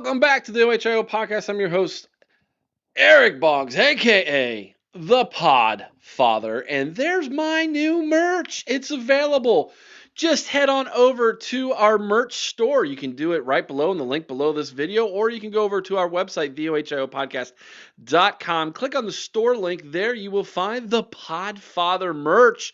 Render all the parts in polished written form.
Welcome back to the OHIO podcast. I'm your host, Eric Boggs, aka the Pod Father, and there's my new merch. It's available. Just head on over to our merch store. You can do it right below in the link below this video, or you can go over to our website, theohiopodcast.com. Click on the store link. There you will find the Pod Father merch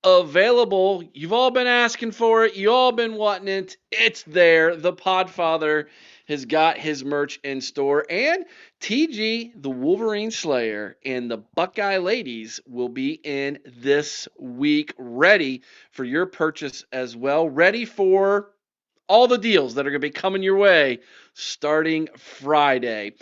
available. You've all been asking for it. You all been wanting it. It's there. The Pod Father has got his merch in store, and TG, the Wolverine Slayer, and the Buckeye Ladies will be in this week, ready for your purchase as well, ready for all the deals that are going to be coming your way starting Friday.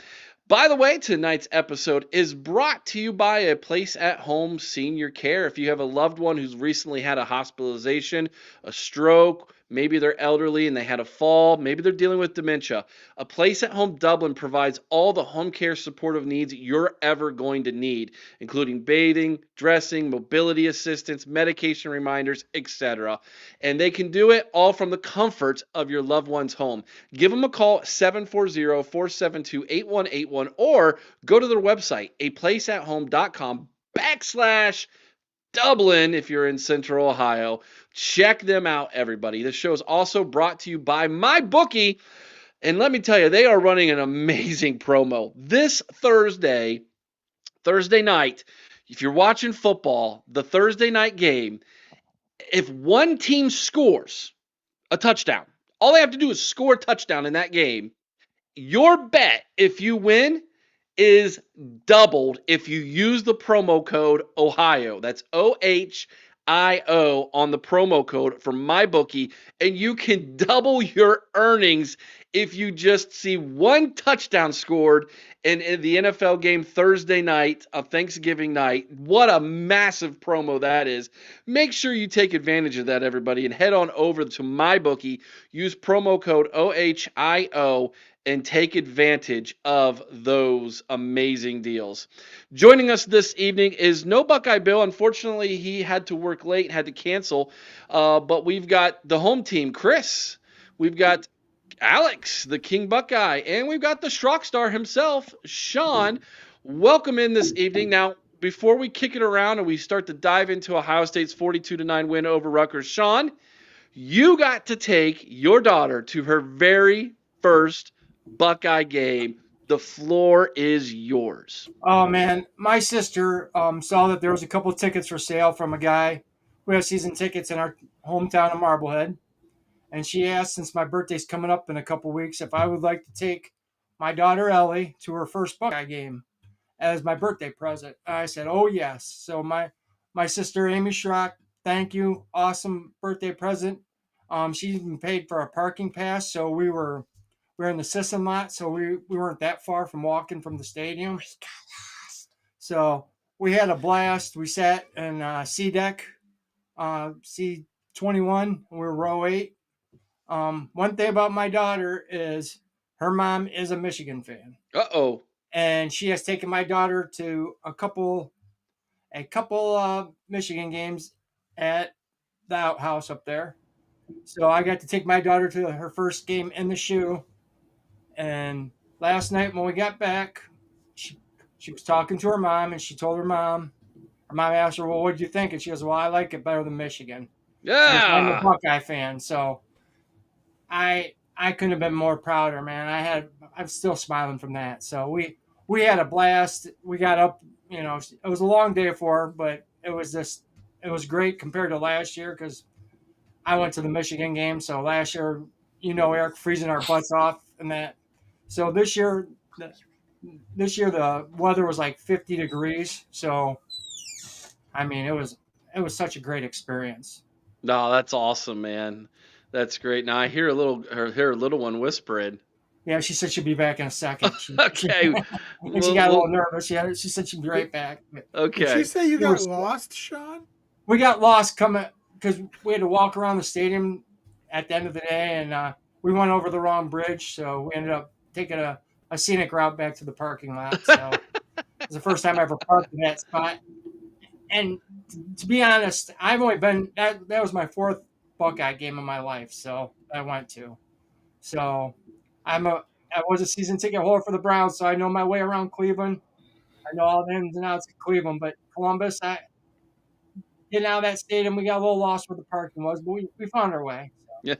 By the way, tonight's episode is brought to you by a Place at Home Senior Care. If you have a loved one who's recently had a hospitalization, a stroke, maybe they're elderly and they had a fall, maybe they're dealing with dementia, a Place at Home Dublin provides all the home care supportive needs you're ever going to need, including bathing, dressing, mobility assistance, medication reminders, etc. And they can do it all from the comfort of your loved one's home. Give them a call, 740-472-8181, or go to their website, aplaceathome.com/Dublin if you're in Central Ohio. Check them out, everybody. This show is also brought to you by MyBookie. And let me tell you, they are running an amazing promo. This Thursday night, if you're watching football, the Thursday night game, if one team scores a touchdown, all they have to do is score a touchdown in that game, your bet, if you win, is doubled if you use the promo code OHIO. That's OHIO on the promo code for MyBookie, and you can double your earnings if you just see one touchdown scored in the NFL game Thursday night, a Thanksgiving night. What a massive promo that is. Make sure you take advantage of that, everybody, and head on over to MyBookie. Use promo code OHIO and take advantage of those amazing deals. Joining us this evening is no Buckeye Bill. Unfortunately, he had to work late, had to cancel. But we've got the home team, Chris. We've got Alex, the King Buckeye, and we've got the Schrock Star himself, Shaun. Welcome in this evening. Now, before we kick it around and we start to dive into Ohio State's 42-9 win over Rutgers, Shaun, you got to take your daughter to her very first Buckeye game. The floor is yours. Oh man, my sister saw that there was a couple of tickets for sale from a guy who has season tickets in our hometown of Marblehead, and she asked, since my birthday's coming up in a couple weeks, if I would like to take my daughter Ellie to her first Buckeye game as my birthday present. I said, "Oh yes." So my sister Amy Schrock, thank you, awesome birthday present. She even paid for a parking pass, so we were in the Sisson lot, so we weren't that far from walking from the stadium. So we had a blast. We sat in C deck, C21. We were row 8. One thing about my daughter is her mom is a Michigan fan. Uh-oh. And she has taken my daughter to a couple Michigan games at the outhouse up there. So I got to take my daughter to her first game in the shoe. And last night when we got back, she was talking to her mom, and she told her mom asked her, "Well, what did you think?" And she goes, "Well, I like it better than Michigan." I'm a Buckeye fan, so I couldn't have been more prouder, man. I'm still smiling from that. So we had a blast. We got up, it was a long day for her, but it was great compared to last year, because I went to the Michigan game. So last year, Eric, freezing our butts off and that. So this year the weather was like 50 degrees. So, I mean, it was such a great experience. No, that's awesome, man. That's great. Now I hear a little one whispering. Yeah, she said she'd be back in a second. Okay. She got a little nervous. She said she'd be right back. Okay. Did she say you got lost, Shaun? We got lost coming because we had to walk around the stadium at the end of the day, and we went over the wrong bridge, so we ended up taking a scenic route back to the parking lot. So it was the first time I ever parked in that spot. And to be honest, I've only been that was my 4th Buckeye game of my life, so I went to. So I was a season ticket holder for the Browns, so I know my way around Cleveland. I know all the ins and outs of Cleveland, but Columbus, getting out of that stadium, we got a little lost where the parking was, but we found our way. Yeah.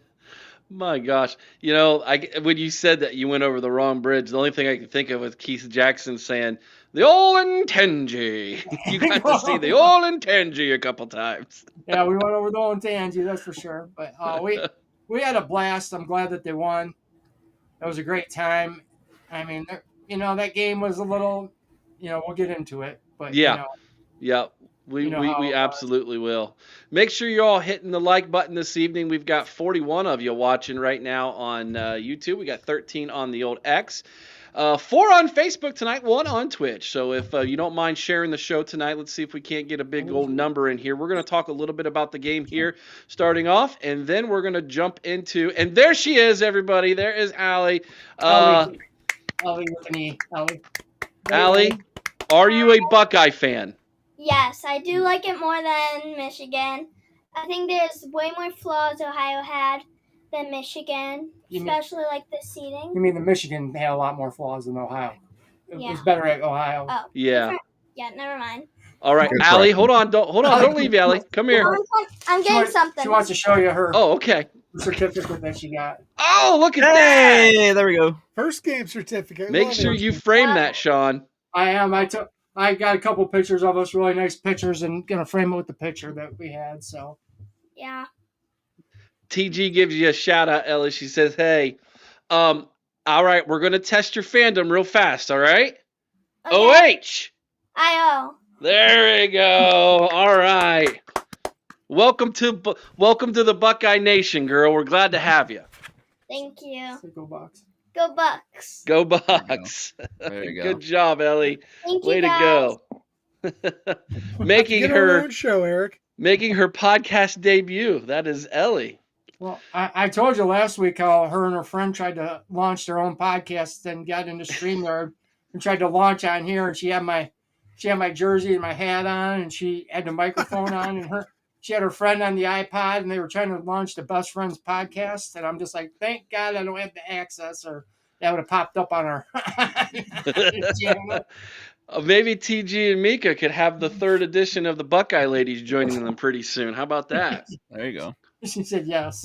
My gosh. When you said that you went over the wrong bridge, the only thing I could think of was Keith Jackson saying, the Olentangy. You got to see the Olentangy a couple times. Yeah, we went over the Olentangy, that's for sure. But we had a blast. I'm glad that they won. It was a great time. I mean, that game was a little, we'll get into it, but Yeah. Yeah. You know how We it was. absolutely will. Make sure you're all hitting the like button this evening. We've got 41 of you watching right now on YouTube. We got 13 on the old X. 4 on Facebook tonight, 1 on Twitch. So if you don't mind sharing the show tonight, let's see if we can't get a big old number in here. We're going to talk a little bit about the game here starting off, and then we're going to jump into, and there she is, everybody. There is Allie. Allie with an E. Allie, are you a Buckeye fan? Yes, I do like it more than Michigan. I think there's way more flaws Ohio had than Michigan, especially like the seating. You mean the Michigan had a lot more flaws than Ohio? It Yeah. was better at Ohio. Oh, Yeah. different. Yeah, never mind. All right, Good Allie, question. don't leave, Allie. Come here. I'm getting something. She wants to show you her Oh, okay. certificate that she got. Oh, look at that. Hey, there we go. First game certificate. Make Love sure it. you frame that, Shaun. I got a couple pictures of us, really nice pictures, and gonna frame it with the picture that we had. So Yeah. TG gives you a shout out, Ellie. She says, hey, all right, we're going to test your fandom real fast, all right? Okay. OH. I-O. There we go. All right. Welcome to the Buckeye Nation, girl. We're glad to have you. Thank you. go box. Go Bucks. Go Bucks. There you go. Good job, Ellie. Thank you, Way to guys. go. making Get our her own show, Eric. making her podcast debut. That is Ellie. Well, I told you last week how her and her friend tried to launch their own podcast, then got into StreamYard and tried to launch on here, and she had my jersey and my hat on, and she had the microphone on, and she had her friend on the iPod, and they were trying to launch the Best Friends podcast, and I'm just like, thank God I don't have the access, or that would have popped up on her channel. Maybe TG and Mika could have the 3rd edition of the Buckeye Ladies joining them pretty soon. How about that? There you go. She said yes.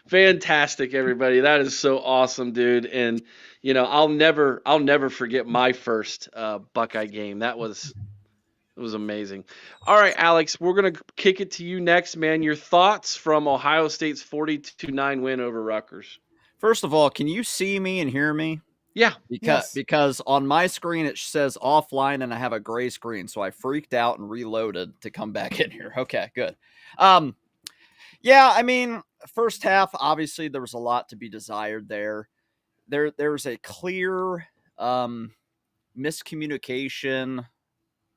Fantastic, everybody. That is so awesome, dude. And I'll never forget my first Buckeye game. It was amazing. All right, Alex, we're gonna kick it to you next, man. Your thoughts from Ohio State's 42-9 win over Rutgers. First of all, can you see me and hear me? Yeah. Because on my screen it says offline and I have a gray screen, so I freaked out and reloaded to come back in here. Okay, good. Yeah, I mean, first half, obviously there was a lot to be desired there. There's a clear miscommunication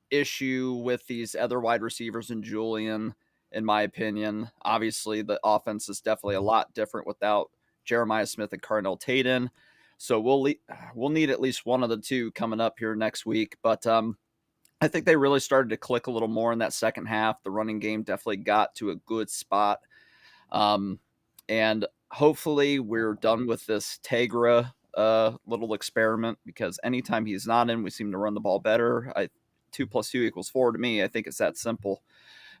issue with these other wide receivers and Julian, in my opinion. Obviously, the offense is definitely a lot different without Jeremiah Smith and Cardinal Tayden. So we'll need at least one of the two coming up here next week. But I think they really started to click a little more in that second half. The running game definitely got to a good spot. And hopefully we're done with this Tegra little experiment, because anytime he's not in, we seem to run the ball better. 2 + 2 = 4 to me. I think it's that simple.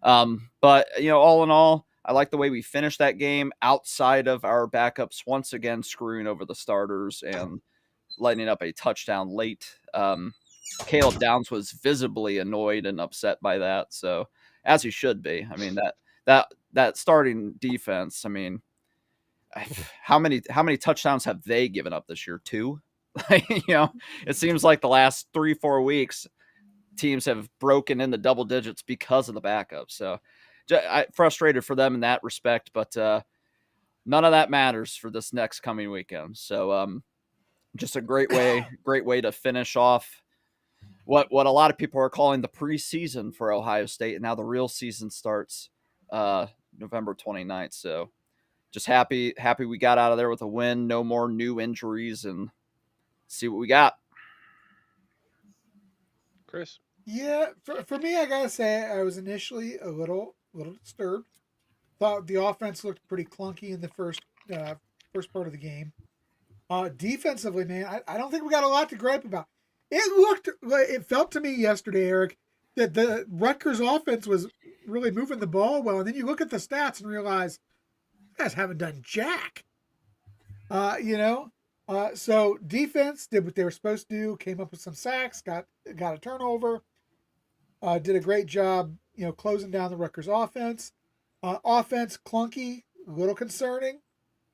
But, all in all, I like the way we finished that game outside of our backups once again screwing over the starters and lighting up a touchdown late. Caleb Downs was visibly annoyed and upset by that, so as he should be. I mean, that starting defense, I mean, how many touchdowns have they given up this year? 2? It seems like the last 3-4 weeks teams have broken in the double digits because of the backup. So frustrated for them in that respect, but none of that matters for this next coming weekend. So just a great way to finish off what a lot of people are calling the preseason for Ohio State. And now the real season starts November 29th. So just happy we got out of there with a win, no more new injuries, and see what we got. Chris? Yeah, for me, I gotta say, I was initially a little disturbed. Thought the offense looked pretty clunky in the first part of the game. Defensively, man, I don't think we got a lot to gripe about. It felt to me yesterday, Eric, that the Rutgers offense was really moving the ball well, and then you look at the stats and realize you guys haven't done jack. You know, so defense did what they were supposed to do, came up with some sacks, got a turnover, did a great job, closing down the Rutgers offense. Offense clunky, a little concerning.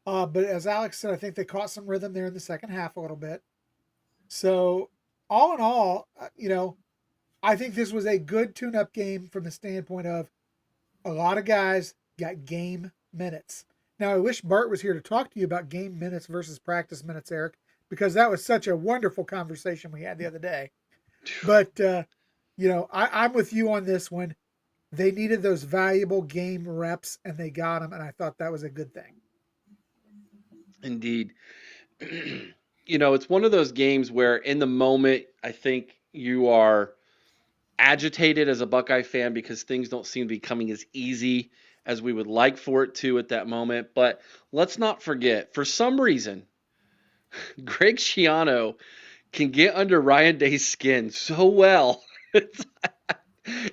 But as Alex said, I think they caught some rhythm there in the second half a little bit. So, all in all, I think this was a good tune-up game from the standpoint of a lot of guys got game minutes. Now, I wish Bart was here to talk to you about game minutes versus practice minutes, Eric, because that was such a wonderful conversation we had the other day. But, I'm with you on this one. They needed those valuable game reps, and they got them, and I thought that was a good thing. Indeed. It's one of those games where in the moment, I think you are agitated as a Buckeye fan because things don't seem to be coming as easy as we would like for it to at that moment. But let's not forget, for some reason, Greg Schiano can get under Ryan Day's skin so well.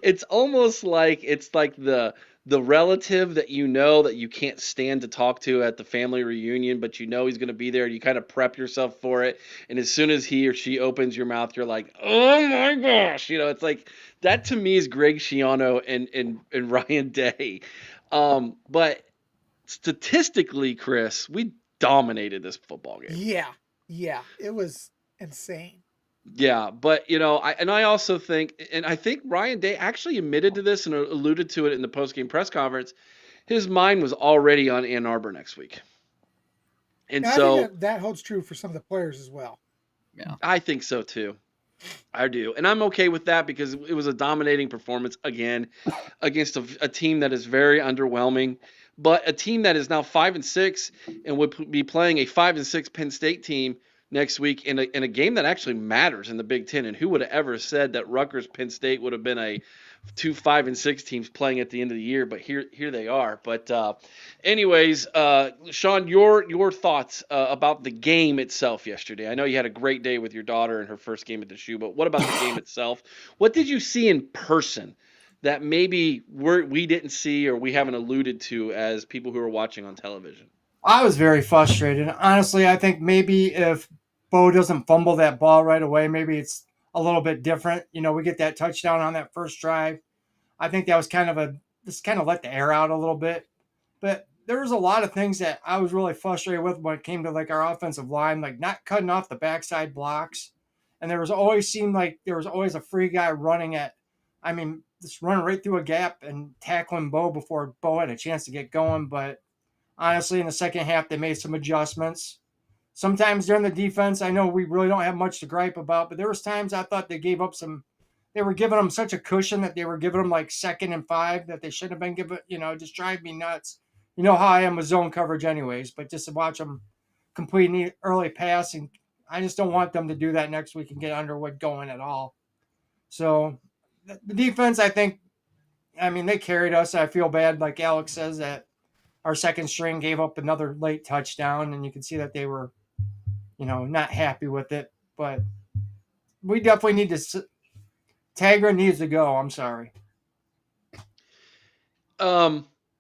It's almost like the relative that that you can't stand to talk to at the family reunion, but he's going to be there, and you kind of prep yourself for it. And as soon as he or she opens your mouth, you're like, oh my gosh, it's like that to me is Greg Schiano and Ryan Day. But statistically, Chris, we dominated this football game. Yeah, it was insane. Yeah, but I also think, and I think Ryan Day actually admitted to this and alluded to it in the post-game press conference. His mind was already on Ann Arbor next week, and I so think that holds true for some of the players as well. Yeah, I think so too. I do, and I'm okay with that because it was a dominating performance again against a team that is very underwhelming, but a team that is now 5-6 and would be playing a 5-6 Penn State team next week in a game that actually matters in the Big Ten. And who would have ever said that Rutgers Penn State would have been a 5-6 teams playing at the end of the year? But here they are. But anyways, Shaun, your thoughts about the game itself yesterday. I know you had a great day with your daughter in her first game at the shoe, but what about the game itself? What did you see in person that maybe we didn't see or we haven't alluded to as people who are watching on television? I was very frustrated. Honestly, I think maybe if Bo doesn't fumble that ball right away, maybe it's a little bit different. We get that touchdown on that first drive. I think that was kind of let the air out a little bit. But there was a lot of things that I was really frustrated with when it came to like our offensive line, like not cutting off the backside blocks. And there was always a free guy just running right through a gap and tackling Bo before Bo had a chance to get going. But honestly, in the second half, they made some adjustments. Sometimes during the defense, I know we really don't have much to gripe about, but there was times I thought they gave up they were giving them such a cushion that they were giving them like 2nd and 5 that they shouldn't have been given, just drive me nuts. You know how I am with zone coverage anyways, but just to watch them complete an early pass, and I just don't want them to do that next week and get Underwood going at all. So the defense, I think, they carried us. I feel bad, like Alex says, that our second string gave up another late touchdown, and you can see that they were, not happy with it. But we definitely need to. Taggart needs to go. I'm sorry.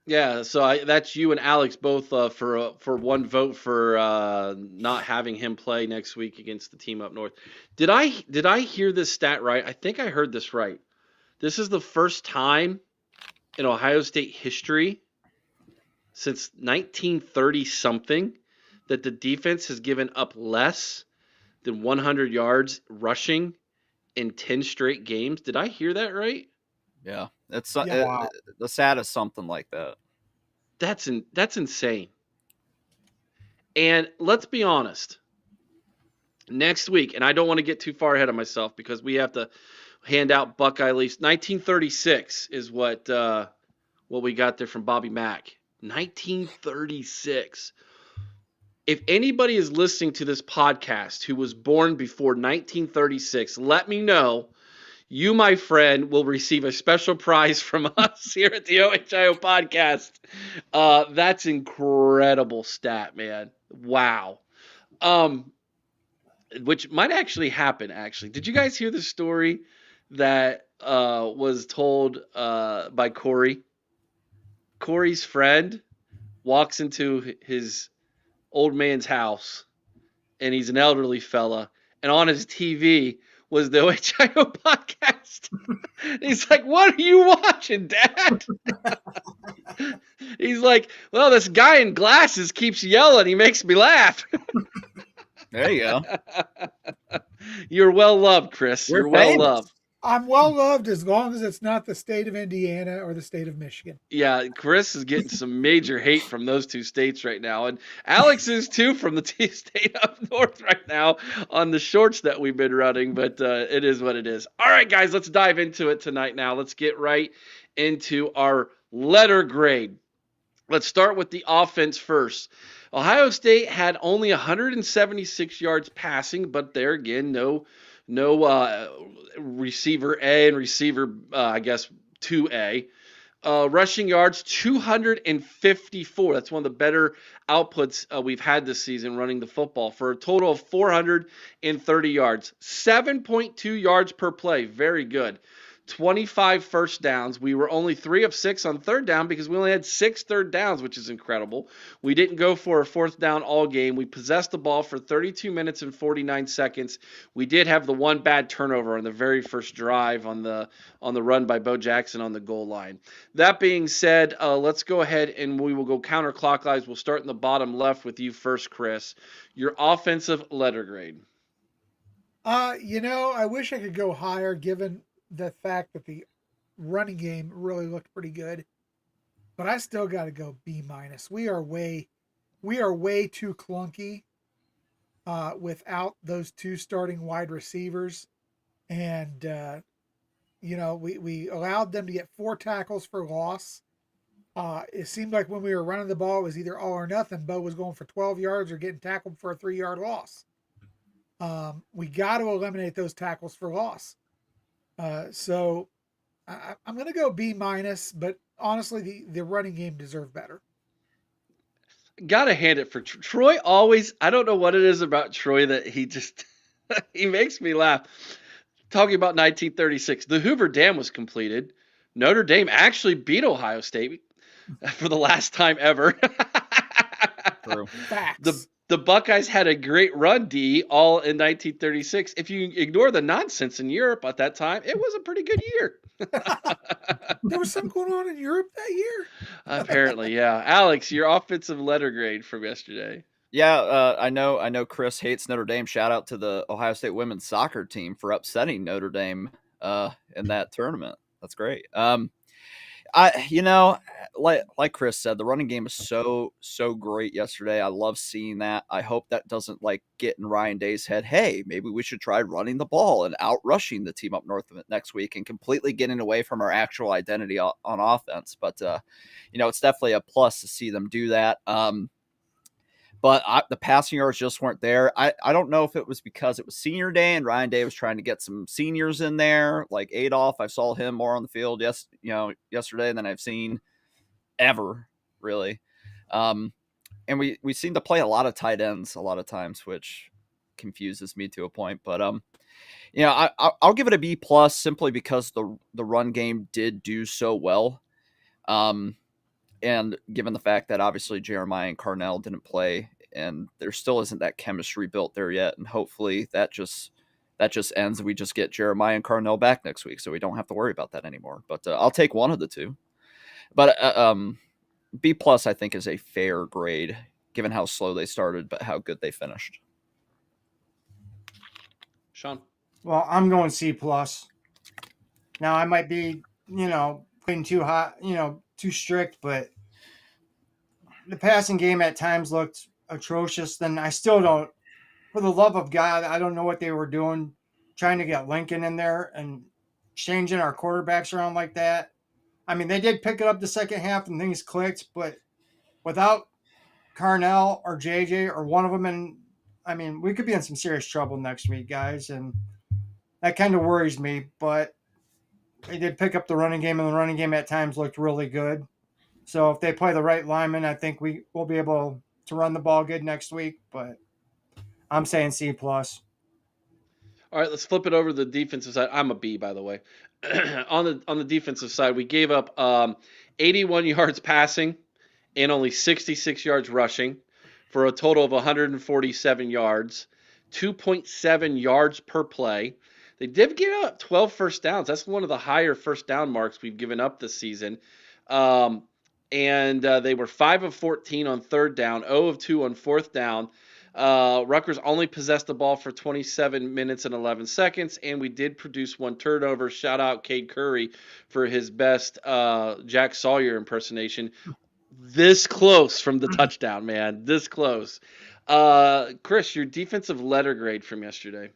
Yeah. So that's you and Alex both for one vote for not having him play next week against the team up north. Did I hear this stat right? I think I heard this right. This is the first time in Ohio State history since 1930 something that the defense has given up less than 100 yards rushing in 10 straight games. Did I hear that right? Yeah. Wow. The stat is something like that. That's insane. And let's be honest. Next week, and I don't want to get too far ahead of myself because we have to hand out Buckeye Leafs. 1936 is what we got there from Bobby Mack. 1936. If anybody is listening to this podcast who was born before 1936, let me know. You, my friend, will receive a special prize from us here at the OHIO podcast. That's incredible stat, man. Wow. Which might actually happen. Actually, did you guys hear the story that was told by Corey? Corey's friend walks into his old man's house, and he's an elderly fella, and on his TV was the OHIO podcast. He's like, "What are you watching, Dad?" He's like, "Well, this guy in glasses keeps yelling. He makes me laugh." There you go. You're well loved, Chris. We're You're well famous. loved. I'm well loved as long as it's not the state of Indiana or the state of Michigan. Yeah, Chris is getting some major hate from those two states right now, and Alex is too from the state up north right now on the shorts that we've been running. But it is what it is. All right, guys, let's dive into it tonight. Now, let's get right into our letter grade. Let's start with the offense first. Ohio State had only 176 yards passing, but there again, no receiver A and receiver, I guess, 2A. Rushing yards, 254. That's one of the better outputs we've had this season running the football for a total of 430 yards. 7.2 yards per play. Very good. 25 first downs. We were only 3 of 6 on third down because we only had 6 third downs, which is incredible. We didn't go for a fourth down all game. We possessed the ball for 32 minutes and 49 seconds. We did have the one bad turnover on the very first drive on the run by Bo Jackson on the goal line. That being said, let's go ahead and we will go counterclockwise. We'll start in the bottom left with you first, Chris. Your offensive letter grade. I wish I could go higher given the fact that the running game really looked pretty good, but I still got to go B minus. We are way too clunky without those two starting wide receivers, and we allowed them to get 4 tackles for loss. It seemed like when we were running the ball, it was either all or nothing. Bo was going for 12 yards or getting tackled for a 3-yard loss. We got to eliminate those tackles for loss. So I'm going to go B minus, but honestly, the running game deserved better. Gotta hand it for Troy. Always, I don't know what it is about Troy that he just he makes me laugh. Talking about 1936, the Hoover Dam was completed. Notre Dame actually beat Ohio State for the last time ever. True. Facts. The Buckeyes had a great run, D, all in 1936. If you ignore the nonsense in Europe at that time, it was a pretty good year. There was something going on in Europe that year? Apparently, yeah. Alex, your offensive letter grade from yesterday. Yeah, I know Chris hates Notre Dame. Shout out to the Ohio State women's soccer team for upsetting Notre Dame in that tournament. That's great. Like Chris said, the running game is so great yesterday. I love seeing that. I hope that doesn't get in Ryan Day's head. Hey, maybe we should try running the ball and out rushing the team up north of it next week and completely getting away from our actual identity on offense. But it's definitely a plus to see them do that. But the passing yards just weren't there. I don't know if it was because it was senior day and Ryan Day was trying to get some seniors in there, like Adolph. I saw him more on the field yesterday than I've seen ever, really. And we seem to play a lot of tight ends a lot of times, which confuses me to a point. But I'll give it a B plus simply because the run game did do so well. And given the fact that obviously Jeremiah and Carnell didn't play, and there still isn't that chemistry built there yet, and hopefully that just ends and we just get Jeremiah and Carnell back next week, so we don't have to worry about that anymore. But I'll take one of the two. But B plus I think is a fair grade given how slow they started, but how good they finished. Shaun. Well, I'm going C plus. Now I might be, putting too hot, too strict, but the passing game at times looked atrocious. Then I still don't, for the love of God, I don't know what they were doing, trying to get Lincoln in there and changing our quarterbacks around like that. I mean, they did pick it up the second half and things clicked, but without Carnell or JJ or one of them, we could be in some serious trouble next week, guys, and that kind of worries me. But they did pick up the running game, and the running game at times looked really good. So if they play the right linemen, I think we will be able to run the ball good next week. But I'm saying C+. All right, let's flip it over to the defensive side. I'm a B, by the way. on the defensive side, we gave up 81 yards passing and only 66 yards rushing for a total of 147 yards, 2.7 yards per play. They did give up 12 first downs. That's one of the higher first down marks we've given up this season. And they were 5 of 14 on third down, 0 of 2 on fourth down. Rutgers only possessed the ball for 27 minutes and 11 seconds, and we did produce one turnover. Shout out Cade Curry for his best Jack Sawyer impersonation. This close from the touchdown, man. This close. Chris, your defensive letter grade from yesterday.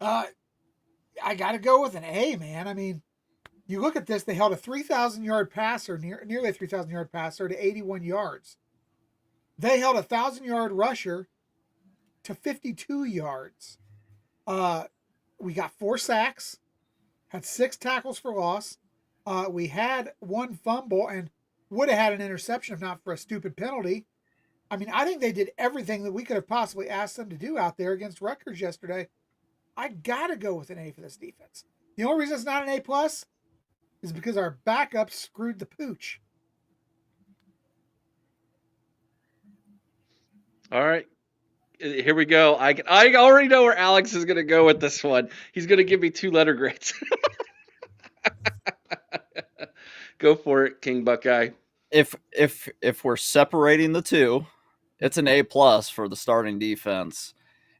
I got to go with an A, man. I mean, you look at this, they held a 3,000-yard passer, nearly a 3,000-yard passer to 81 yards. They held a 1,000-yard rusher to 52 yards. We got 4 sacks, had 6 tackles for loss. We had 1 fumble and would have had an interception if not for a stupid penalty. I mean, I think they did everything that we could have possibly asked them to do out there against Rutgers yesterday. I got to go with an A for this defense. The only reason it's not an A+ is because our backup screwed the pooch. All right. Here we go. I already know where Alex is going to go with this one. He's going to give me 2 letter grades. Go for it, King Buckeye. If we're separating the two, it's an A+ for the starting defense,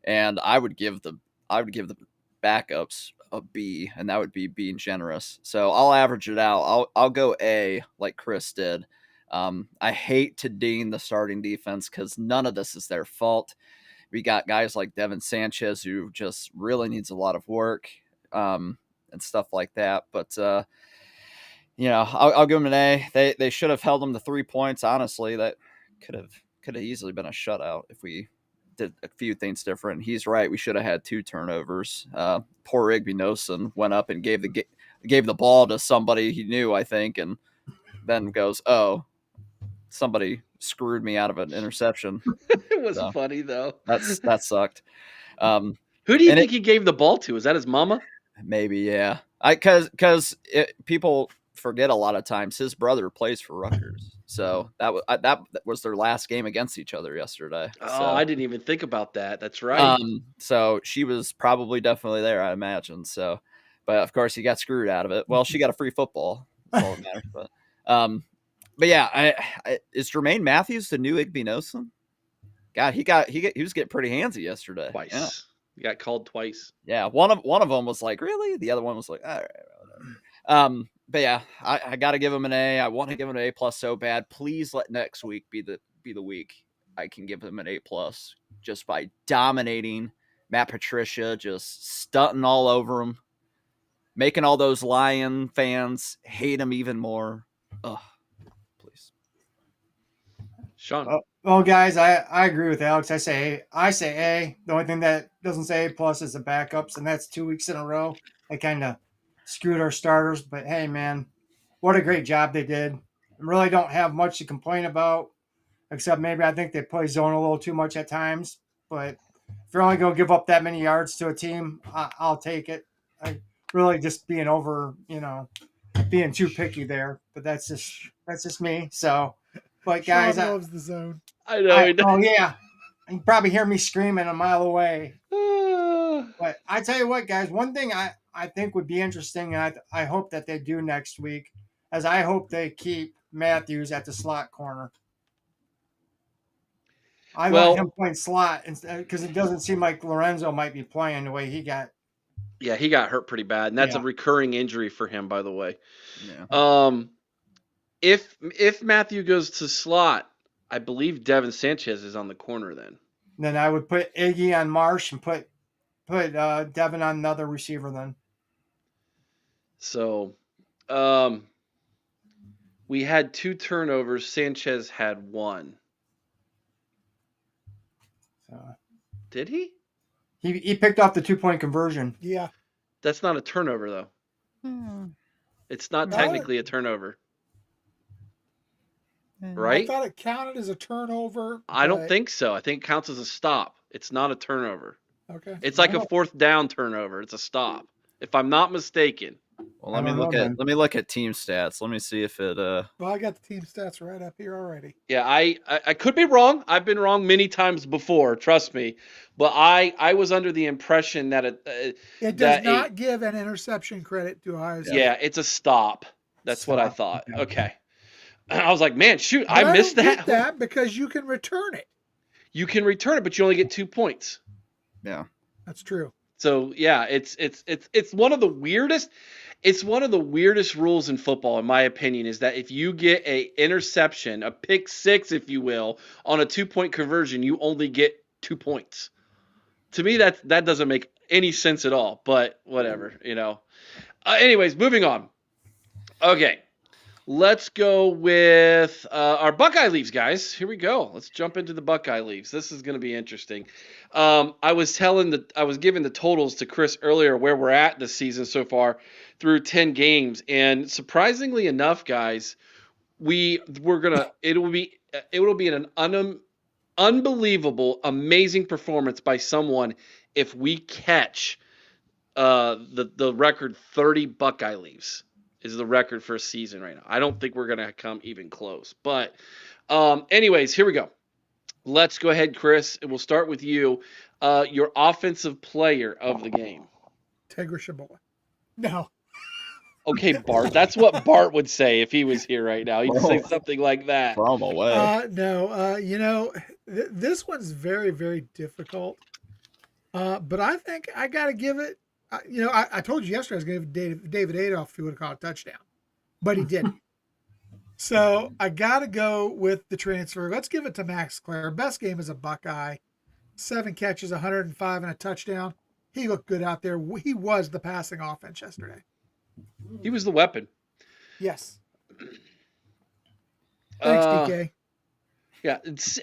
and I would give the backups a B, and that would be being generous. So I'll average it out. I'll go A like Chris did. I hate to ding the starting defense because none of this is their fault. We got guys like Devin Sanchez who just really needs a lot of work and stuff like that. But I'll give them an A. They should have held them to 3 points. Honestly, that could have easily been a shutout if we did a few things different. He's right. We should have had 2 turnovers. Poor Igbinosun went up and gave the ball to somebody he knew, I think, and then goes, "Oh, somebody screwed me out of an interception." It was funny though. That sucked. Who do you think he gave the ball to? Is that his mama? Maybe, yeah. Because people forget a lot of times his brother plays for Rutgers, so that was their last game against each other yesterday. Oh, so, I didn't even think about that. That's right. So she was probably definitely there, I imagine. So, but of course he got screwed out of it. Well, she got a free football. That's all that matters. But yeah, is Jermaine Matthews the new Igbinosun? God, he was getting pretty handsy yesterday. Twice. Yeah. He got called twice. Yeah, one of them was like, really? The other one was like, all right, whatever. But yeah, I got to give him an A. I want to give him an A+ so bad. Please let next week be the week I can give him an A+ just by dominating Matt Patricia, just stunting all over him, making all those Lion fans hate him even more. Ugh. Shaun. Well, guys, I agree with Alex. I say A. The only thing that doesn't say A+ is the backups, and that's 2 weeks in a row. They kind of screwed our starters, but hey, man, what a great job they did. I really don't have much to complain about, except maybe I think they play zone a little too much at times. But if you're only going to give up that many yards to a team, I'll take it. I really just being being too picky there, but that's just me. So. But guys, Shaun loves the zone. I know. Oh yeah, you can probably hear me screaming a mile away. But I tell you what, guys, one thing I think would be interesting, and I hope that they do next week, is I hope they keep Matthews at the slot corner. I want him playing slot because it doesn't seem like Lorenzo might be playing the way he got. Yeah, he got hurt pretty bad, and that's a recurring injury for him, by the way. Yeah. If Matthew goes to slot, I believe Devin Sanchez is on the corner then. Then I would put Iggy on Marsh and put Devin on another receiver then. So, we had 2 turnovers. Sanchez had 1. Did he? He picked off the 2-point conversion. Yeah. That's not a turnover, though. It's not technically a turnover. Right? I thought it counted as a turnover. I don't think so. I think it counts as a stop. It's not a turnover. Okay. It's like a fourth down turnover. It's a stop, if I'm not mistaken. Well, I don't know, then. let me look at team stats. Let me see if it Well, I got the team stats right up here already. Yeah, I could be wrong. I've been wrong many times before, trust me. But I was under the impression that It does not give an interception credit to Ohio State. Yeah, it's a stop. That's what I thought. Okay. I was like, man, shoot, But I missed don't that. get that because you can return it. You can return it, but you only get 2 points. yeah. That's true. So yeah, it's one of the weirdest. It's one of the weirdest rules in football, in my opinion, is that if you get a interception, a pick six, if you will, on a 2-point conversion, you only get 2 points. To me, that doesn't make any sense at all. But whatever, you know. Anyways, moving on. Okay, let's go with our Buckeye leaves, guys. Here we go. Let's jump into the Buckeye leaves. This is going to be interesting. I was giving the totals to Chris earlier where we're at this season so far through 10 games, and surprisingly enough, guys, it will be an unbelievable, amazing performance by someone if we catch the record 30 Buckeye leaves is the record for a season right now. I don't think we're going to come even close. But anyways, here we go. Let's go ahead, Chris, and we'll start with you. Your offensive player of the game. Tegra Shaboy. No. Okay, Bart. That's what Bart would say if he was here right now. He'd say something like that. From away. No. This one's very, very difficult. But I think I got to give it. I told you yesterday I was going to give David Adolph if he would have caught a touchdown, but he didn't. So I got to go with the transfer. Let's give it to Max Clare. Best game as a Buckeye. 7 catches, 105 and a touchdown. He looked good out there. He was the passing offense yesterday. He was the weapon. Yes. Thanks, DK. Yeah,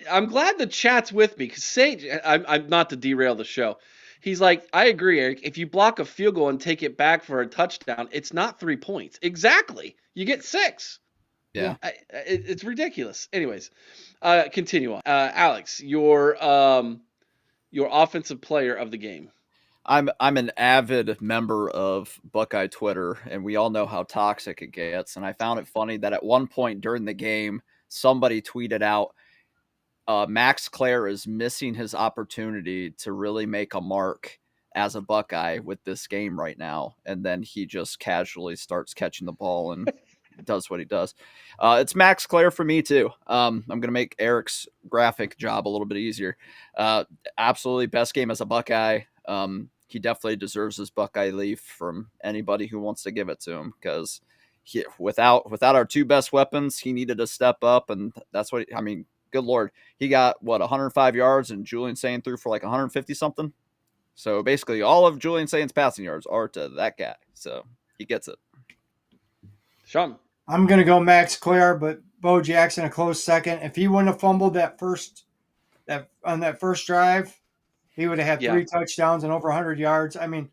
I'm glad the chat's with me because Sage, I'm not to derail the show. He's like, I agree, Eric. If you block a field goal and take it back for a touchdown, it's not 3 points. Exactly. You get 6. Yeah. It's ridiculous. Anyways, continue on. Alex, your offensive player of the game. I'm an avid member of Buckeye Twitter, and we all know how toxic it gets. And I found it funny that at one point during the game, somebody tweeted out, Max Clare is missing his opportunity to really make a mark as a Buckeye with this game right now. And then he just casually starts catching the ball and does what he does. It's Max Clare for me too. I'm going to make Eric's graphic job a little bit easier. Absolutely best game as a Buckeye. He definitely deserves his Buckeye leaf from anybody who wants to give it to him because without our 2 best weapons, he needed to step up, and that's what good Lord, he got 105 yards, and Julian Sain threw for like 150 something. So basically, all of Julian Sain's passing yards are to that guy. So he gets it. Shaun. I'm gonna go Max Clare, but Bo Jackson a close second. If he wouldn't have fumbled on that first drive, he would have had 3 touchdowns and over 100 yards. I mean,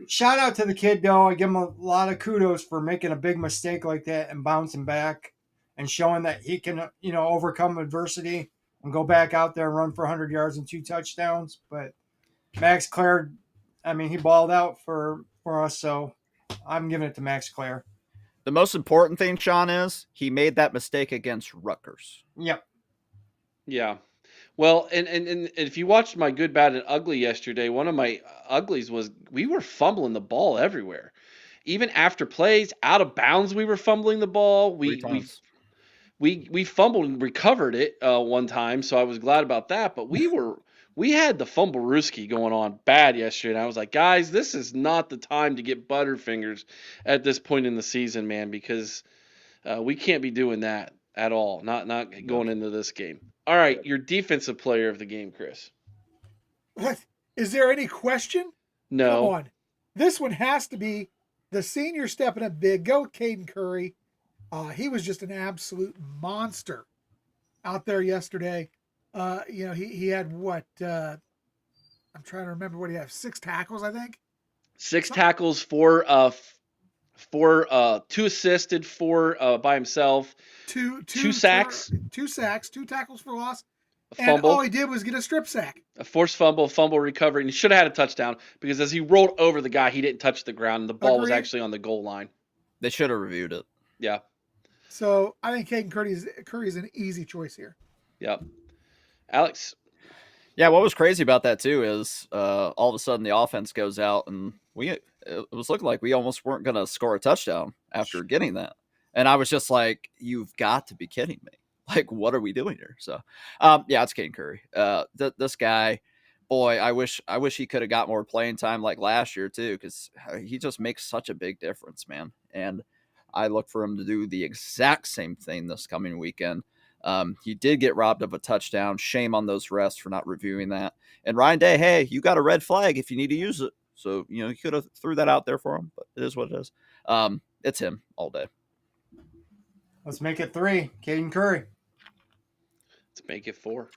shout out to the kid, though. I give him a lot of kudos for making a big mistake like that and bouncing back and showing that he can, overcome adversity and go back out there and run for 100 yards and 2 touchdowns. But Max Clare, he balled out for us, so I'm giving it to Max Clare. The most important thing, Shaun, is he made that mistake against Rutgers. Yep. Yeah. Well, and if you watched my good, bad, and ugly yesterday, one of my uglies was we were fumbling the ball everywhere. Even after plays, out of bounds, we were fumbling the ball. We fumbled and recovered it one time, so I was glad about that. But we had the fumble-rooski going on bad yesterday, and I was like, guys, this is not the time to get butterfingers at this point in the season, man, because we can't be doing that at all. Not going into this game. All right, your defensive player of the game, Chris. What? Is there any question? No. Come on. This one has to be the senior stepping up big. Go Caden Curry. He was just an absolute monster out there yesterday. He had what? I'm trying to remember what he had. 6 tackles, I think. 6 tackles, 4 2 assisted, 4 by himself. 2 sacks. 2 sacks, 2 tackles for loss. And fumble, all he did was get a strip sack. a forced fumble recovery, and he should have had a touchdown because as he rolled over the guy, he didn't touch the ground, and the ball was Agreed. actually on the goal line. They should have reviewed it. Yeah. So I think Caden Curry's an easy choice here. Yep. Alex. Yeah, what was crazy about that too is all of a sudden the offense goes out and it was looking like we almost weren't going to score a touchdown after getting that. And I was just like, you've got to be kidding me. Like, what are we doing here? So, yeah, it's Caden Curry. This guy, boy, I wish he could have got more playing time like last year too, because he just makes such a big difference, man. And I look for him to do the exact same thing this coming weekend. He did get robbed of a touchdown. Shame on those refs for not reviewing that. And Ryan Day, hey, you got a red flag if you need to use it. So, you could have threw that out there for him, but it is what it is. It's him all day. Let's make it 3. Caden Curry. Let's make it 4.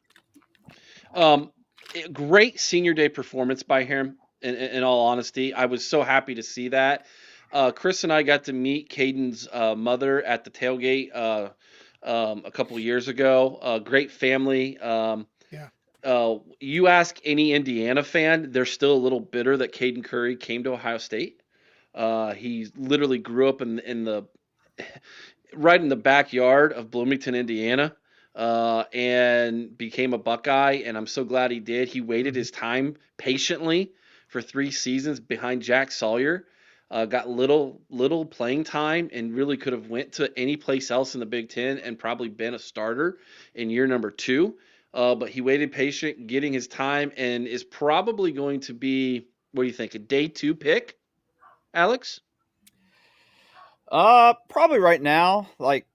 Great senior day performance by him. In all honesty, I was so happy to see that. Chris and I got to meet Caden's mother at the tailgate a couple of years ago. Great family. You ask any Indiana fan, they're still a little bitter that Caden Curry came to Ohio State. He literally grew up in the right in the backyard of Bloomington, Indiana, and became a Buckeye. And I'm so glad he did. He waited his time patiently for 3 seasons behind Jack Sawyer. Got little playing time and really could have went to any place else in the Big Ten and probably been a starter in year number 2. But he waited patient, getting his time, and is probably going to be, what do you think, a day 2 pick, Alex? Probably right now, like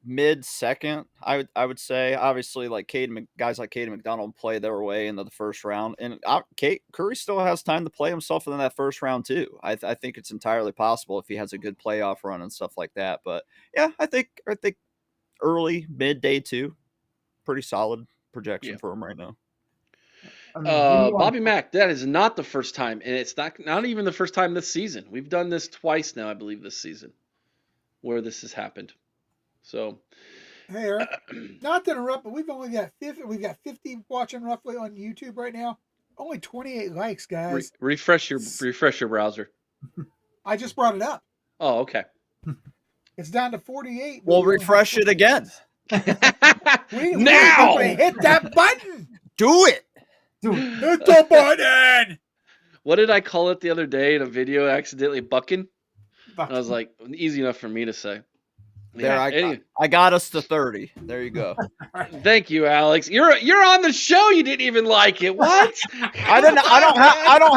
mid-second, I would say. Obviously, like guys like Caden McDonald play their way into the first round, and Curry still has time to play himself in that first round too. I think it's entirely possible if he has a good playoff run and stuff like that. But yeah, I think early mid day 2, pretty solid projection for him right now. Bobby Mack, that is not the first time, and it's not even the first time this season. We've done this twice now, I believe, this season, where this has happened. So, hey, Eric, not to interrupt, but we've got 50 watching roughly on YouTube right now. Only 28 likes, guys. Refresh your browser. I just brought it up. Oh, okay. It's down to 48. We'll refresh it again. Now hit that button. Do it. Hit the button. What did I call it the other day in a video? Accidentally bucking. I was like, easy enough for me to say. There, I got us to 30. There you go. Thank you, Alex. You're on the show. You didn't even like it. What? I don't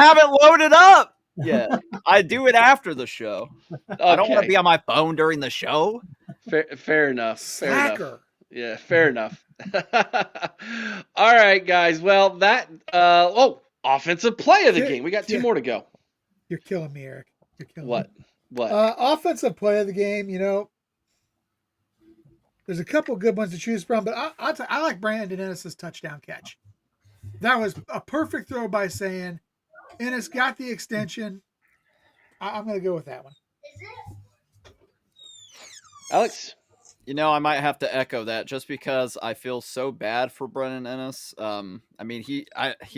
have it loaded up. Yeah, I do it after the show. Okay. I don't want to be on my phone during the show. Fair enough. Fair enough. Yeah, fair enough. All right, guys. Well, that offensive play of the game. We got 2 more to go. You're killing me, Eric. You're killing me. What? Offensive play of the game. There's a couple good ones to choose from, but I like Brandon Ennis' touchdown catch. That was a perfect throw by Sand. Ennis got the extension. I'm going to go with that one. Alex? I might have to echo that just because I feel so bad for Brennan Ennis. I mean, he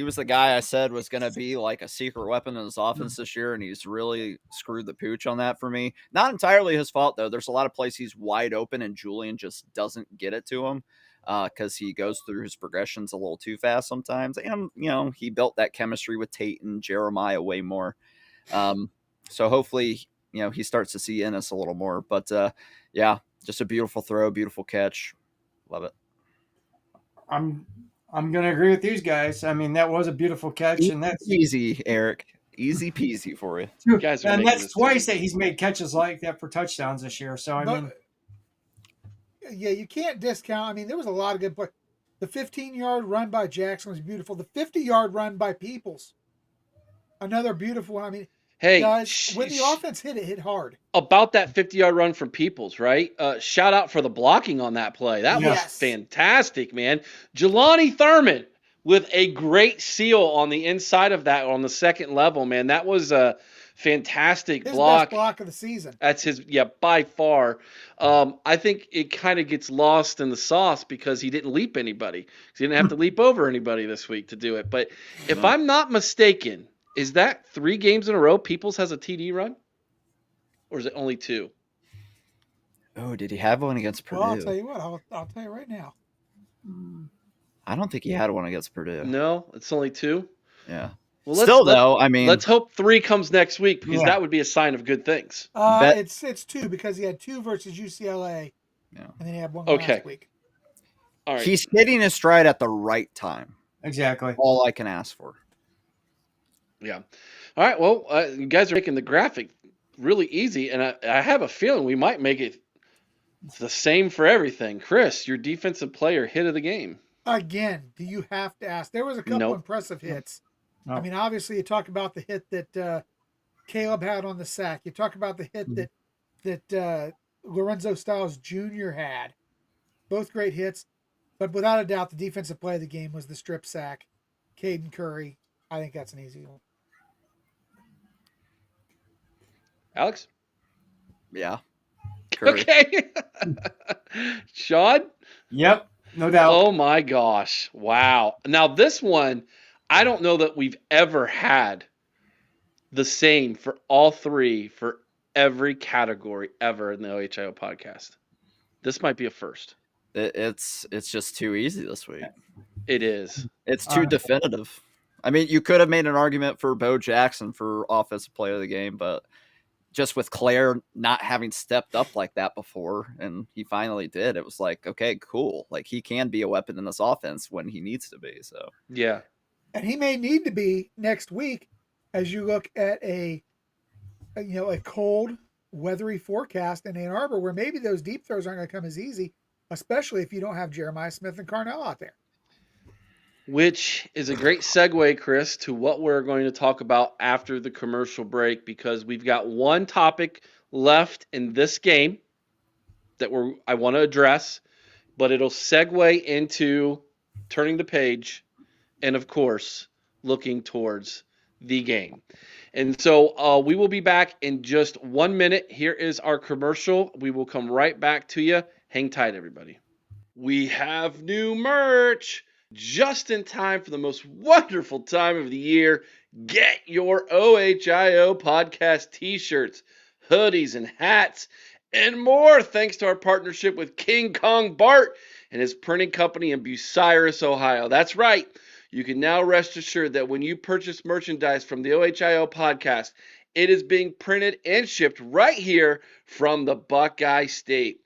was the guy I said was going to be like a secret weapon in his offense this year, and he's really screwed the pooch on that for me. Not entirely his fault, though. There's a lot of plays he's wide open, and Julian just doesn't get it to him because he goes through his progressions a little too fast sometimes. And, he built that chemistry with Tate and Jeremiah way more. So hopefully, he starts to see Ennis a little more. But, yeah. Just a beautiful throw, beautiful catch. Love it. I'm going to agree with these guys. I mean, that was a beautiful catch, and that's easy, Eric. Easy peasy for you. You guys and that's twice that he's made catches like that for touchdowns this year. So you can't discount. I mean, there was a lot of good play. The 15-yard run by Jackson was beautiful. The 50-yard run by Peoples, another beautiful one. I mean, hey, guys, when the offense hit, it hit hard. About that 50-yard run from Peoples, right? Shout out for the blocking on that play. That was fantastic, man. Jelani Thurman with a great seal on the inside of that on the second level, man. That was fantastic His block. best block of the season. That's his, by far. I think it kind of gets lost in the sauce because he didn't leap anybody. He didn't have to leap over anybody this week to do it. But if I'm not mistaken, is that 3 games in a row Peoples has a TD run? Or is it only 2? Oh, did he have one against Purdue? Well, I'll tell you what. I'll tell you right now. I don't think he had one against Purdue. No, it's only 2. Yeah. Well, Still, though, I mean, let's hope 3 comes next week because Yeah. that would be a sign of good things. It's 2 because he had 2 versus UCLA, Yeah. and then he had one Okay. last week. All right. He's hitting his stride at the right time. Exactly. All I can ask for. Yeah. All right. Well, you guys are making the graphic really easy, and I have a feeling we might make it the same for everything. Chris, your defensive player hit of the game. Again, do you have to ask? There was a couple Nope. impressive hits. No. I mean, obviously, you talk about the hit that Caleb had on the sack. You talk about the hit that Lorenzo Styles Jr. had. Both great hits, but without a doubt, the defensive play of the game was the strip sack. Caden Curry. I think that's an easy one. Alex? Yeah. Curry. Okay. Shaun? Yep. No doubt. Oh my gosh. Wow. Now this one, I don't know that we've ever had the same for all 3 for every category ever in the OHIO podcast. This might be a first. It's just too easy this week. It is. It's too definitive. I mean, you could have made an argument for Bo Jackson for offensive player of the game, but just with Claire not having stepped up like that before, and he finally did, it was like, okay, cool. Like, he can be a weapon in this offense when he needs to be. So Yeah. And he may need to be next week as you look at a cold, weathery forecast in Ann Arbor where maybe those deep throws aren't going to come as easy, especially if you don't have Jeremiah Smith and Carnell out there. Which is a great segue, Chris, to what we're going to talk about after the commercial break, because we've got one topic left in this game that I want to address, but it'll segue into turning the page and, of course, looking towards the game. And so we will be back in just 1 minute. Here is our commercial. We will come right back to you. Hang tight, everybody. We have new merch. Just in time for the most wonderful time of the year. Get your OHIO podcast t-shirts, hoodies, and hats, and more thanks to our partnership with King Kong Bart and his printing company in Bucyrus, Ohio. That's right. You can now rest assured that when you purchase merchandise from the OHIO podcast, it is being printed and shipped right here from the Buckeye State.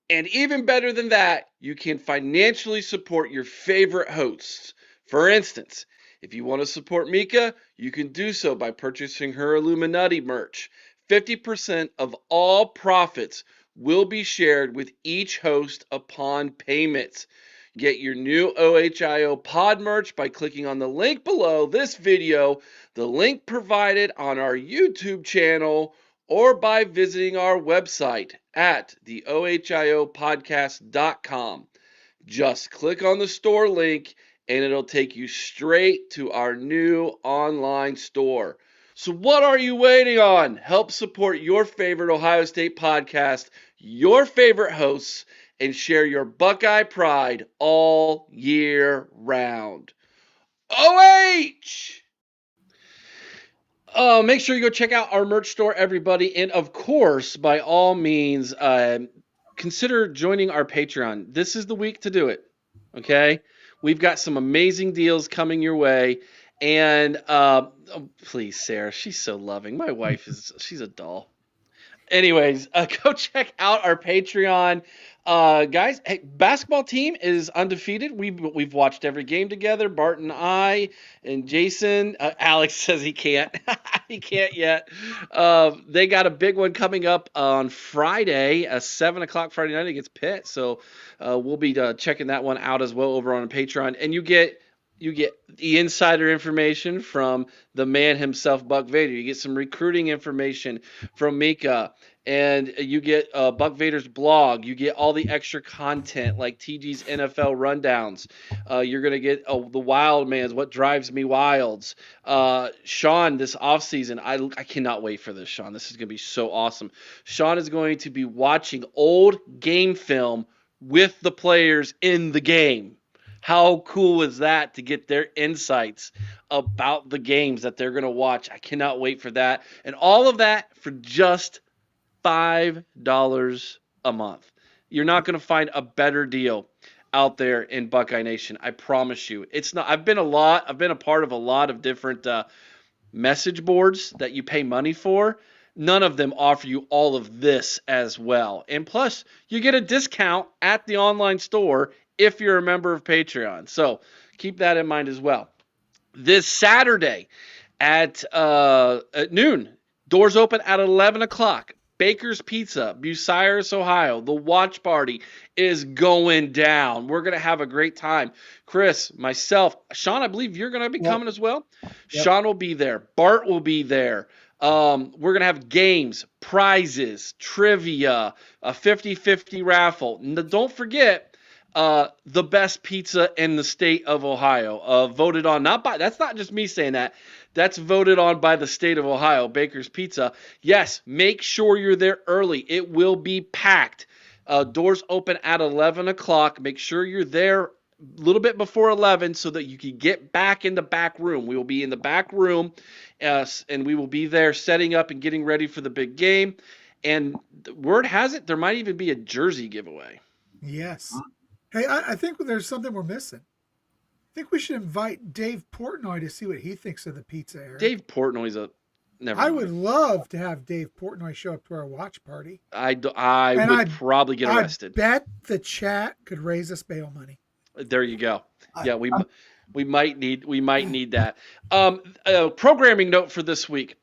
And even better than that, you can financially support your favorite hosts. For instance, if you want to support Mika, you can do so by purchasing her Illuminati merch. 50% of all profits will be shared with each host upon payments. Get your new OHIO pod merch by clicking on the link below this video, the link provided on our YouTube channel, or by visiting our website at theohiopodcast.com. Just click on the store link and it'll take you straight to our new online store. So what are you waiting on? Help support your favorite Ohio State podcast, your favorite hosts, and share your Buckeye pride all year round. OH! Make sure you go check out our merch store, everybody. And of course, by all means, consider joining our Patreon. This is the week to do it. Okay? We've got some amazing deals coming your way. And please, Sarah, she's so loving. My wife she's a doll. Anyways, go check out our Patreon. Guys, hey, basketball team is undefeated. We've watched every game together. Bart and I and Jason. Alex says he can't. He can't yet. They got a big one coming up on Friday, 7 o'clock Friday night against Pitt. So we'll be checking that one out as well over on Patreon. And you get You get the insider information from the man himself, Buck Vader. You get some recruiting information from Mika, and you get Buck Vader's blog. You get all the extra content like TG's NFL rundowns. You're gonna get the Wild Man's What Drives Me Wilds. Shaun, this offseason, I cannot wait for this. Shaun, this is gonna be so awesome. Shaun is going to be watching old game film with the players in the game. How cool is that to get their insights about the games that they're going to watch? I cannot wait for that. And all of that for just $5 a month. You're not going to find a better deal out there in Buckeye Nation. I promise you. It's not. I've been a part of a lot of different message boards that you pay money for. None of them offer you all of this as well. And plus, you get a discount at the online store if you're a member of Patreon. So keep that in mind as well. This Saturday at noon, doors open at 11 o'clock. Baker's Pizza, Bucyrus, Ohio. The watch party is going down. We're going to have a great time. Chris, myself, Shaun, I believe you're going to be coming as well. Yep. Shaun will be there. Bart will be there. We're going to have games, prizes, trivia, a 50-50 raffle. Don't forget, the best pizza in the state of Ohio, voted on that's not just me saying that. That's voted on by the state of Ohio, Baker's Pizza. Yes, make sure you're there early. It will be packed. Doors open at 11 o'clock. Make sure you're there a little bit before 11 so that you can get back in the back room. We will be in the back room, and we will be there setting up and getting ready for the big game. And word has it, there might even be a jersey giveaway. Yes. Hey, I think there's something we're missing. I think we should invite Dave Portnoy to see what he thinks of the pizza, Eric. Dave Portnoy's I would love to have Dave Portnoy show up to our watch party. I would probably get arrested. I bet the chat could raise us bail money. There you go. Yeah, we might need that. Programming note for this week: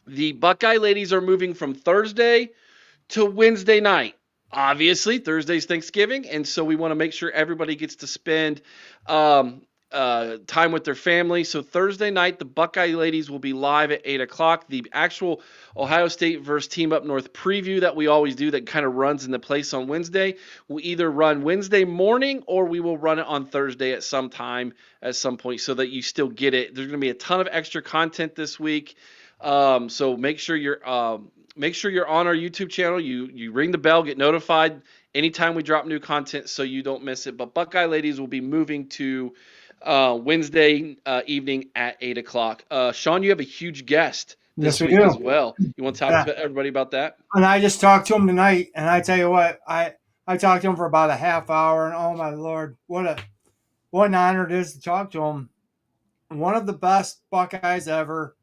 the Buckeye ladies are moving from Thursday to Wednesday night. Obviously, Thursday's Thanksgiving, and so we want to make sure everybody gets to spend time with their family. So Thursday night, the Buckeye ladies will be live at 8 o'clock. The actual Ohio State versus Team Up North preview that we always do that kind of runs in the place on Wednesday will either run Wednesday morning or we will run it on Thursday at some time at some point so that you still get it. There's going to be a ton of extra content this week. So make sure you're on our YouTube channel. You ring the bell, get notified anytime we drop new content so you don't miss it. But Buckeye ladies will be moving to Wednesday evening at 8 o'clock. Shaun, you have a huge guest this week as well. You want to talk to everybody about that? And I just talked to him tonight, and I tell you what, I talked to him for about a half hour, and oh my Lord, what an honor it is to talk to him. One of the best Buckeyes ever.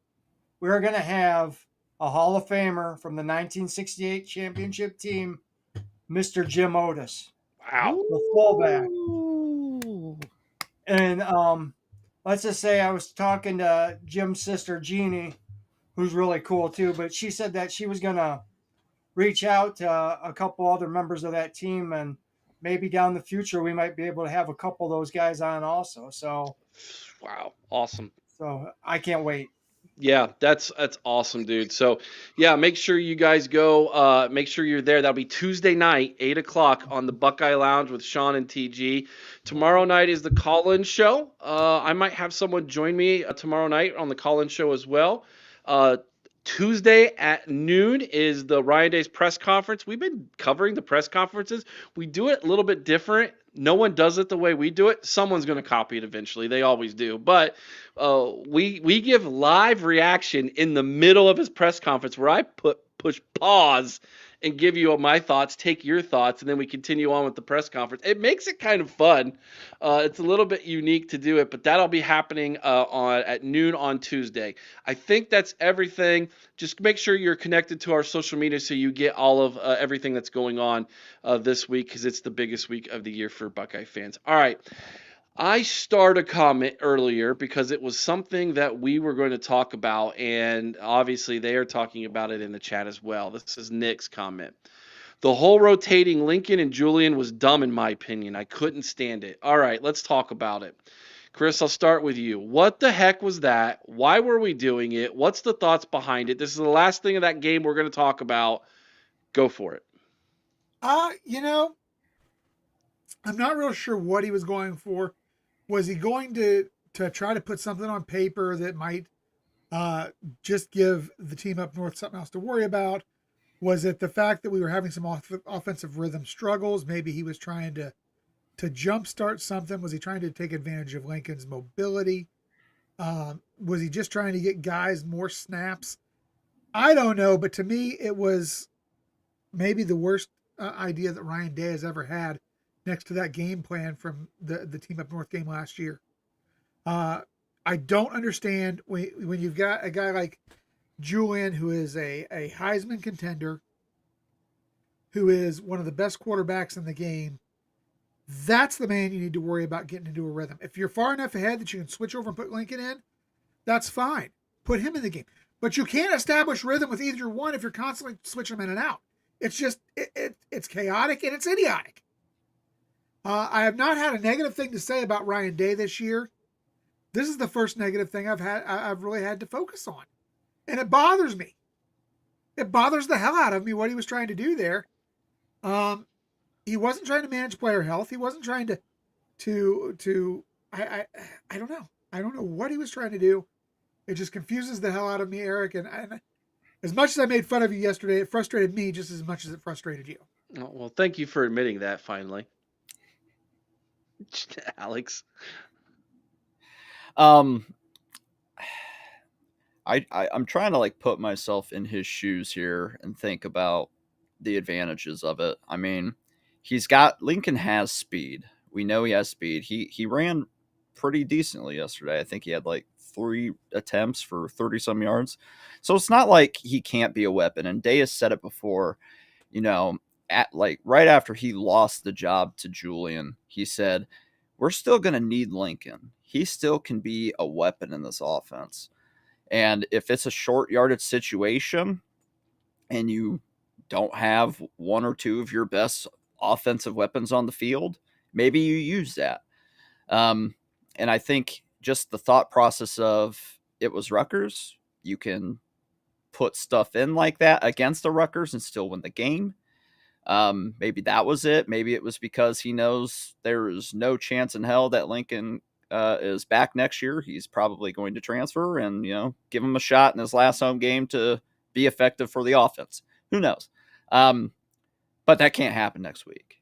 We're going to have a Hall of Famer from the 1968 championship team, Mr. Jim Otis. Wow. The fullback. And let's just say I was talking to Jim's sister, Jeannie, who's really cool too, but she said that she was going to reach out to a couple other members of that team, and maybe down the future we might be able to have a couple of those guys on also. So, wow, awesome. So I can't wait. Yeah, that's awesome, dude. So, yeah, make sure you guys go. Make sure you're there. That'll be Tuesday night, 8 o'clock on the Buckeye Lounge with Shaun and TG. Tomorrow night is the call-in show. I might have someone join me tomorrow night on the call-in show as well. Tuesday at noon is the Ryan Day's press conference. We've been covering the press conferences. We do it a little bit different. No one does it the way we do it. Someone's going to copy it eventually. They always do. But we give live reaction in the middle of his press conference where I push pause and give you my thoughts, take your thoughts, and then we continue on with the press conference. It makes it kind of fun. It's a little bit unique to do it, but that'll be happening at noon on Tuesday. I think that's everything. Just make sure you're connected to our social media so you get all of everything that's going on this week, because it's the biggest week of the year for Buckeye fans. All right. I started a comment earlier because it was something that we were going to talk about, and obviously they are talking about it in the chat as well. This is Nick's comment. The whole rotating Lincoln and Julian was dumb in my opinion. I couldn't stand it. All right, let's talk about it. Chris, I'll start with you. What the heck was that? Why were we doing it? What's the thoughts behind it? This is the last thing of that game we're going to talk about. Go for it. You know, I'm not real sure what he was going for. Was he going to try to put something on paper that might just give the team up north something else to worry about? Was it the fact that we were having some offensive rhythm struggles? Maybe he was trying to jumpstart something. Was he trying to take advantage of Lincoln's mobility? Was he just trying to get guys more snaps? I don't know, but to me, it was maybe the worst idea that Ryan Day has ever had, next to that game plan from the team up north game last year. I don't understand when you've got a guy like Julian, who is a Heisman contender, who is one of the best quarterbacks in the game. That's the man you need to worry about getting into a rhythm. If you're far enough ahead that you can switch over and put Lincoln in, that's fine. Put him in the game. But you can't establish rhythm with either one if you're constantly switching them in and out. It's just, it's chaotic and it's idiotic. I have not had a negative thing to say about Ryan Day this year. This is the first negative thing I've really had to focus on. And it bothers me. It bothers the hell out of me what he was trying to do there. He wasn't trying to manage player health. He wasn't trying to I don't know. I don't know what he was trying to do. It just confuses the hell out of me, Eric. And as much as I made fun of you yesterday, it frustrated me just as much as it frustrated you. Oh, well, thank you for admitting that finally. Alex. I'm trying to like put myself in his shoes here and think about the advantages of it. I mean, Lincoln has speed. We know he has speed. He ran pretty decently yesterday. I think he had like 3 attempts for 30 some yards. So it's not like he can't be a weapon. And Day has said it before, right after he lost the job to Julian, he said, we're still going to need Lincoln. He still can be a weapon in this offense. And if it's a short yardage situation and you don't have 1 or 2 of your best offensive weapons on the field, maybe you use that. And I think just the thought process of it was Rutgers, you can put stuff in like that against the Rutgers and still win the game. Maybe that was it. Maybe it was because he knows there is no chance in hell that Lincoln is back next year. He's probably going to transfer and, give him a shot in his last home game to be effective for the offense. Who knows? But that can't happen next week.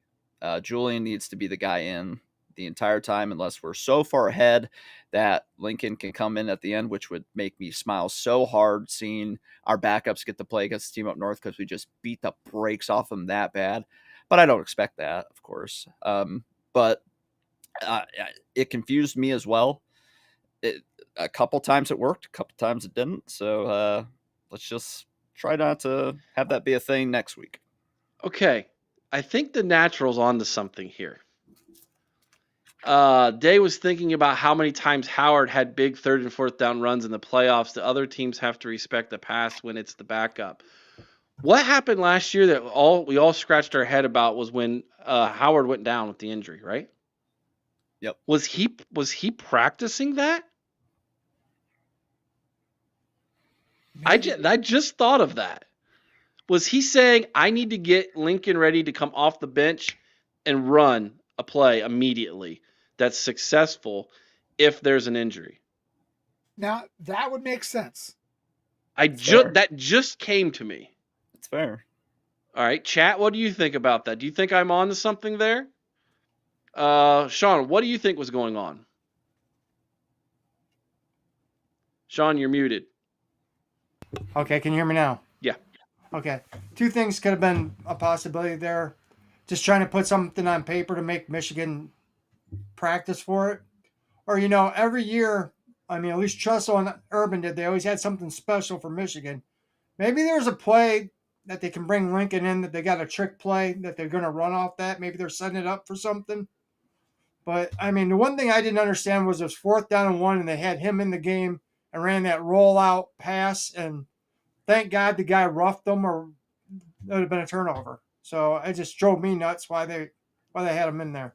Julian needs to be the guy in the entire time unless we're so far ahead that Lincoln can come in at the end, which would make me smile so hard seeing our backups get to play against the team up north because we just beat the brakes off them that bad. But I don't expect that, of course. But it confused me as well. A couple times it worked, a couple times it didn't. So let's just try not to have that be a thing next week. Okay. I think the Natural's onto something here. Day was thinking about how many times Howard had big 3rd and 4th down runs in the playoffs. The other teams have to respect the pass when it's the backup. What happened last year that we all scratched our head about was when Howard went down with the injury, right? Yep. Was he practicing that? I just thought of that. Was he saying, I need to get Lincoln ready to come off the bench and run a play immediately that's successful if there's an injury? Now, that would make sense. That just came to me. It's fair. All right, chat, what do you think about that? Do you think I'm on to something there? Shaun, what do you think was going on? Shaun, you're muted. Okay, can you hear me now? Yeah. Okay. 2 things could have been a possibility there. Just trying to put something on paper to make Michigan practice for it. Or, every year, at least Trussell and Urban did, they always had something special for Michigan. Maybe there's a play that they can bring Lincoln in, that they got a trick play that they're going to run off that. Maybe they're setting it up for something. But, the one thing I didn't understand was it was 4th down and 1, and they had him in the game and ran that rollout pass, and thank God the guy roughed them, or it would have been a turnover. So it just drove me nuts why they had him in there.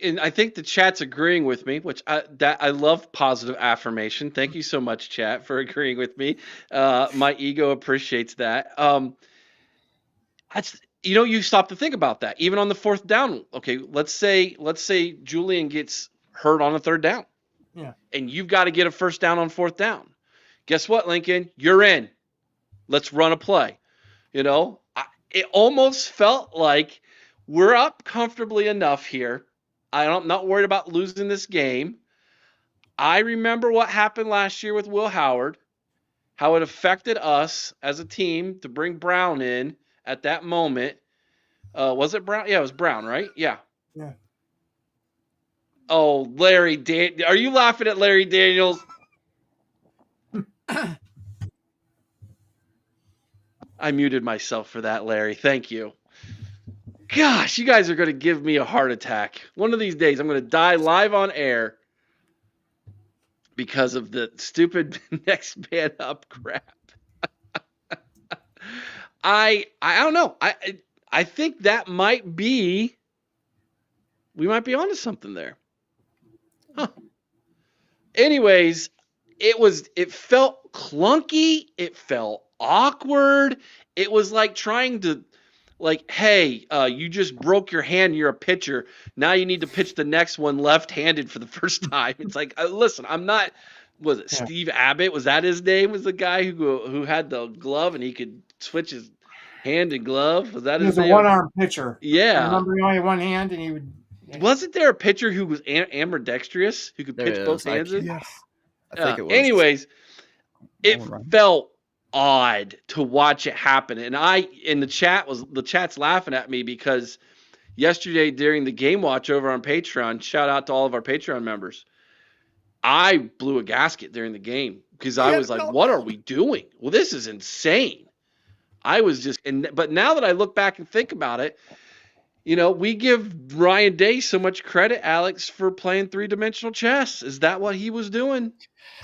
and I think the chat's agreeing with me, which I love positive affirmation. Thank you so much, chat, for agreeing with me. My ego appreciates that. You stop to think about that. Even on the fourth down, okay, let's say Julian gets hurt on a third down. Yeah. And you've got to get a first down on fourth down. Guess what, Lincoln? You're in. Let's run a play. It almost felt like we're up comfortably enough here. I'm not worried about losing this game. I remember what happened last year with Will Howard, how it affected us as a team to bring Brown in at that moment. Was it Brown? Yeah, it was Brown, right? Yeah. Yeah. Oh, Larry are you laughing at Larry Daniels? I muted myself for that, Larry. Thank you. Gosh, you guys are going to give me a heart attack. One of these days, I'm going to die live on air because of the stupid next man up crap. I don't know. I think that might be, we might be onto something there. Huh. Anyways, it felt clunky. It felt awkward. It was like trying to, hey, you just broke your hand. You're a pitcher. Now you need to pitch the next one left-handed for the first time. It's like, listen, I'm not. Was it Steve Abbott? Was that his name? Was the guy who had the glove and he could switch his hand and glove? Was that his name? He was a one-arm pitcher. Yeah. I remember he only had one hand and he would. Wasn't there a pitcher who was ambidextrous who could pitch both hands? Yes. I think it was. Anyways, it felt odd to watch it happen, and the chat's laughing at me because yesterday during the game watch over on Patreon, shout out to all of our Patreon members, I blew a gasket during the game because I was like, what are we doing? Well, this is insane. I was just, but now that I look back and think about it, we give Ryan Day so much credit, Alex, for playing three-dimensional chess. Is that what he was doing?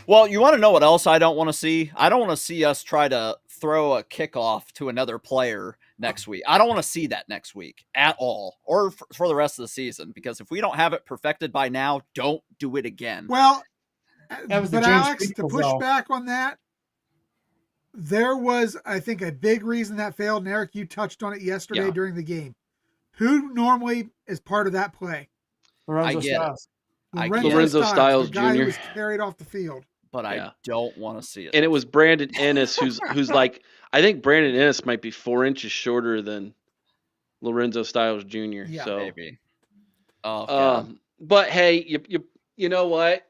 Well, you want to know what else I don't want to see? I don't want to see us try to throw a kickoff to another player next week. I don't want to see that next week at all, or for the rest of the season, because if we don't have it perfected by now, don't do it again. Well, that was but Alex, to push back on that, there was, I think, a big reason that failed, and Eric, you touched on it yesterday during the game. Who normally is part of that play? Lorenzo Styles the guy Jr. who was carried off the field. But I don't want to see it. And it was Brandon Ennis, who's like, I think Brandon Ennis might be 4 inches shorter than Lorenzo Styles Jr. Yeah, so maybe. Oh, God. But hey, you know what?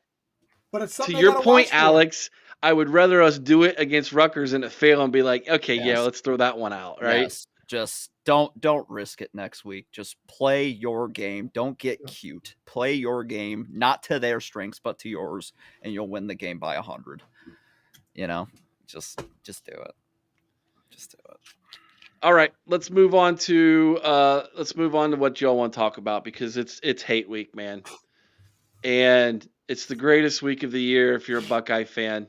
But it's to your point, Alex, I would rather us do it against Rutgers and it fail and be like, okay, yeah, let's throw that one out, right? Yes. Just don't risk it next week. Just play your game. Don't get cute. Play your game, not to their strengths, but to yours, and you'll win the game by 100. Just do it. Just do it. All right, let's move on to what y'all want to talk about because it's hate week, man. And it's the greatest week of the year if you're a Buckeye fan.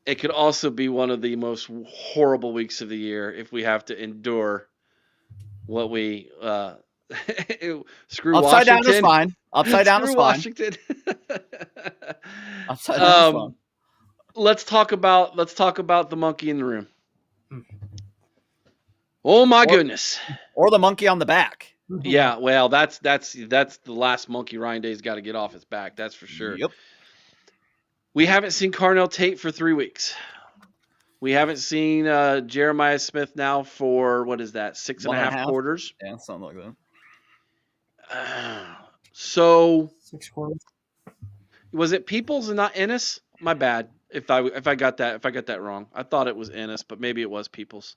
It could also be one of the most horrible weeks of the year if we have to endure what we screw Upside Washington. down is fine. Upside down is fine. Washington. Upside down is fine. Let's talk about the monkey in the room. Oh my goodness. Or the monkey on the back. Yeah, well, that's the last monkey Ryan Day's got to get off his back. That's for sure. Yep. We haven't seen Carnell Tate for 3 weeks. We haven't seen Jeremiah Smith now for, what is that, 6.5 quarters? Yeah, something like that. So 6 quarters. Was it Peoples and not Ennis? My bad. If I got that wrong. I thought it was Ennis, but maybe it was Peoples.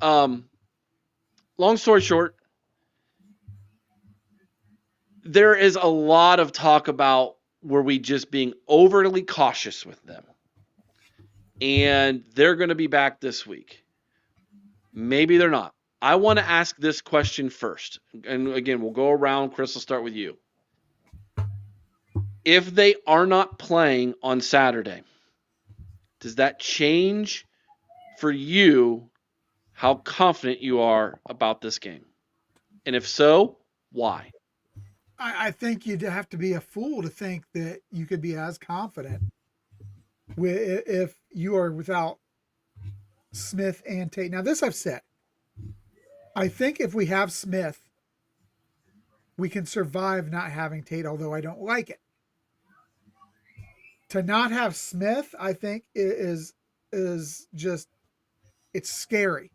Long story short, there is a lot of talk about were we just being overly cautious with them. And they're going to be back this week. Maybe they're not. I want to ask this question first. And again, we'll go around. Chris, will start with you. If they are not playing on Saturday, does that change for you how confident you are about this game? And if so, why? I think you'd have to be a fool to think that you could be as confident if you are without Smith and Tate. Now, this I've said. I think if we have Smith, we can survive not having Tate, although I don't like it. To not have Smith, I think is just it's scary.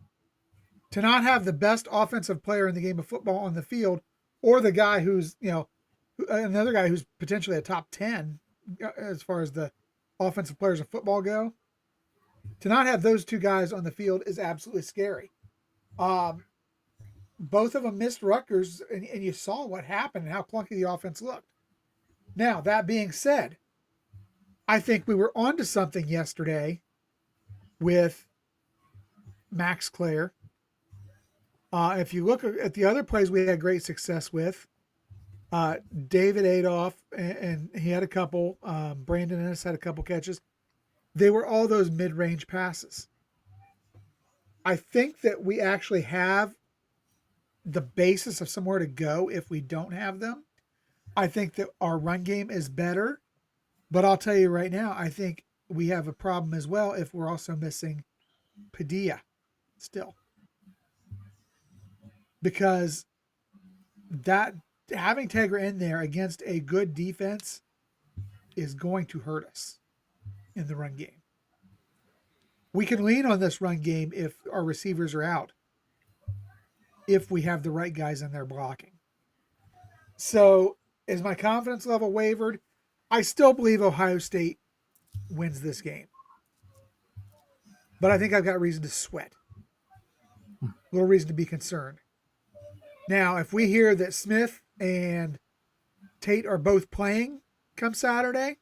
To not have the best offensive player in the game of football on the field, or the guy who's another guy who's potentially a top 10 as far as the offensive players of football go. To not have those two guys on the field is absolutely scary. Both of them missed Rutgers, and you saw what happened and how clunky the offense looked. Now, that being said, I think we were onto something yesterday with Max Clare. If you look at the other plays we had great success with, David Adolph, and he had a couple. Brandon Ennis had a couple catches. They were all those mid-range passes. I think that we actually have the basis of somewhere to go if we don't have them. I think that our run game is better, but I'll tell you right now, I think we have a problem as well if we're also missing Padilla still. Because that having Tegra in there against a good defense is going to hurt us in the run game. We can lean on this run game if our receivers are out, if we have the right guys in there blocking. So is my confidence level wavered? I still believe Ohio State wins this game. But I think I've got reason to sweat. A little reason to be concerned. Now, if we hear that Smith and Tate are both playing come Saturday,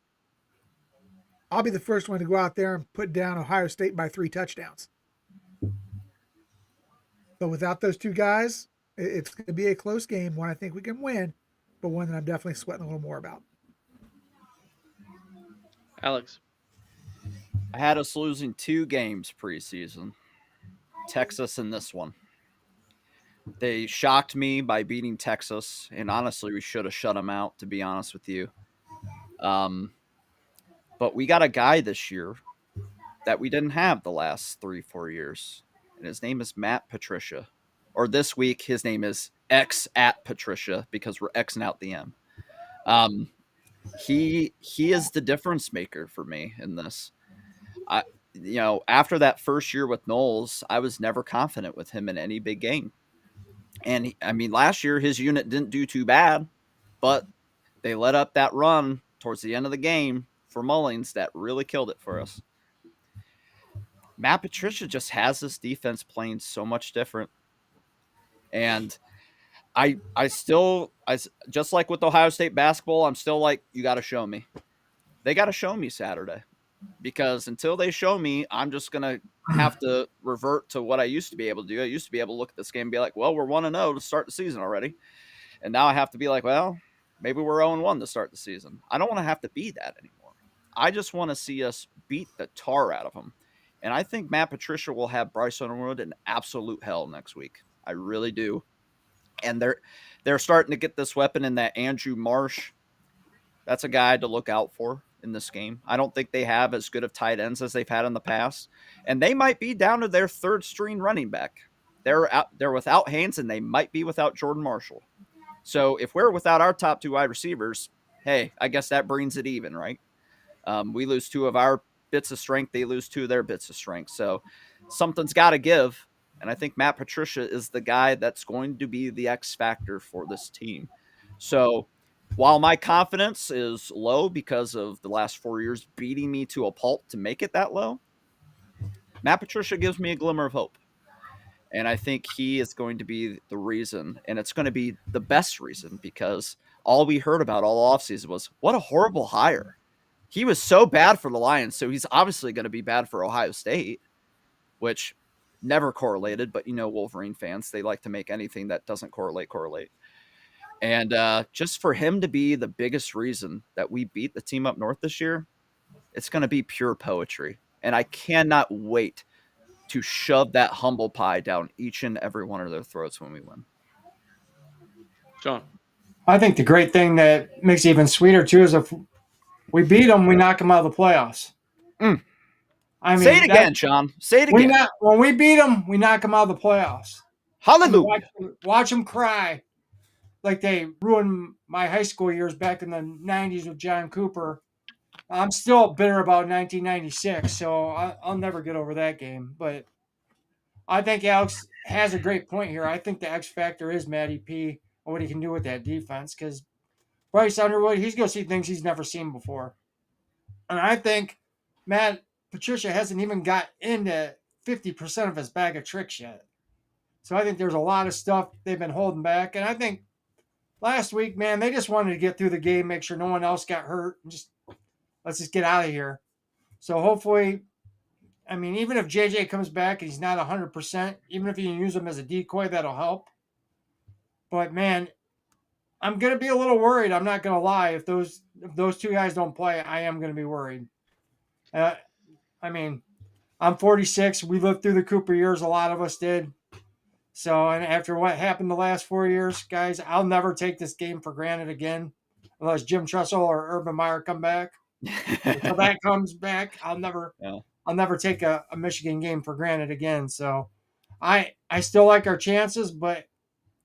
I'll be the first one to go out there and put down Ohio State by 3 touchdowns. But without those two guys, it's going to be a close game, one I think we can win, but one that I'm definitely sweating a little more about. Alex. I had us losing 2 games preseason. Texas in this one. They shocked me by beating Texas, and honestly, we should have shut them out, to be honest with you. But we got a guy this year that we didn't have the last 3-4 years, and his name is Matt Patricia. Or this week, his name is X at Patricia because we're Xing out the M. He is the difference maker for me in this. After that first year with Knowles, I was never confident with him in any big game. And last year his unit didn't do too bad, but they let up that run towards the end of the game for Mullins that really killed it for us. Matt Patricia just has this defense playing so much different. And I just like with Ohio State basketball, I'm still like, you got to show me. They got to show me Saturday. Because until they show me, I'm just going to have to revert to what I used to be able to do. I used to be able to look at this game and be like, well, we're 1-0 to start the season already. And now I have to be like, well, maybe we're 0-1 to start the season. I don't want to have to be that anymore. I just want to see us beat the tar out of them. And I think Matt Patricia will have Bryce Underwood in absolute hell next week. I really do. And they're starting to get this weapon in that Andrew Marsh. That's a guy to look out for in this game. I don't think they have as good of tight ends as they've had in the past. And they might be down to their third string running back. They're without Haynes, and they might be without Jordan Marshall. So if we're without our top 2 wide receivers, hey, I guess that brings it even, right? We lose 2 of our bits of strength. They lose 2 of their bits of strength. So something's got to give. And I think Matt Patricia is the guy that's going to be the X factor for this team. So while my confidence is low because of the last 4 years beating me to a pulp to make it that low, Matt Patricia gives me a glimmer of hope. And I think he is going to be the reason, and it's going to be the best reason, because all we heard about all offseason was, what a horrible hire. He was so bad for the Lions, so he's obviously going to be bad for Ohio State, which never correlated, but Wolverine fans, they like to make anything that doesn't correlate. And just for him to be the biggest reason that we beat the team up north this year, it's going to be pure poetry. And I cannot wait to shove that humble pie down each and every one of their throats when we win. Shaun. I think the great thing that makes it even sweeter too is if we beat them, we knock them out of the playoffs. Mm. I Say mean, it again, Shaun. Say it again. when we beat them, we knock them out of the playoffs. Hallelujah. Watch them cry like they ruined my high school years back in the 90s with John Cooper. I'm still bitter about 1996, so I'll never get over that game. But I think Alex has a great point here. I think the X factor is Matty P and what he can do with that defense because Bryce Underwood, he's going to see things he's never seen before. And I think Matt Patricia hasn't even got into 50% of his bag of tricks yet. So I think there's a lot of stuff they've been holding back. And I think last week, man, they just wanted to get through the game, make sure no one else got hurt, and let's just get out of here. So hopefully, I mean, even if JJ comes back and he's not 100%, even if you can use him as a decoy, that'll help. But man, I'm gonna be a little worried. I'm not gonna lie. If those two guys don't play, I am gonna be worried. I mean, I'm 46. We lived through the Cooper years. A lot of us did. So, and after what happened the last 4 years, guys, I'll never take this game for granted again, unless Jim Tressel or Urban Meyer come back. Until that comes back, I'll never take a Michigan game for granted again. So, I still like our chances, but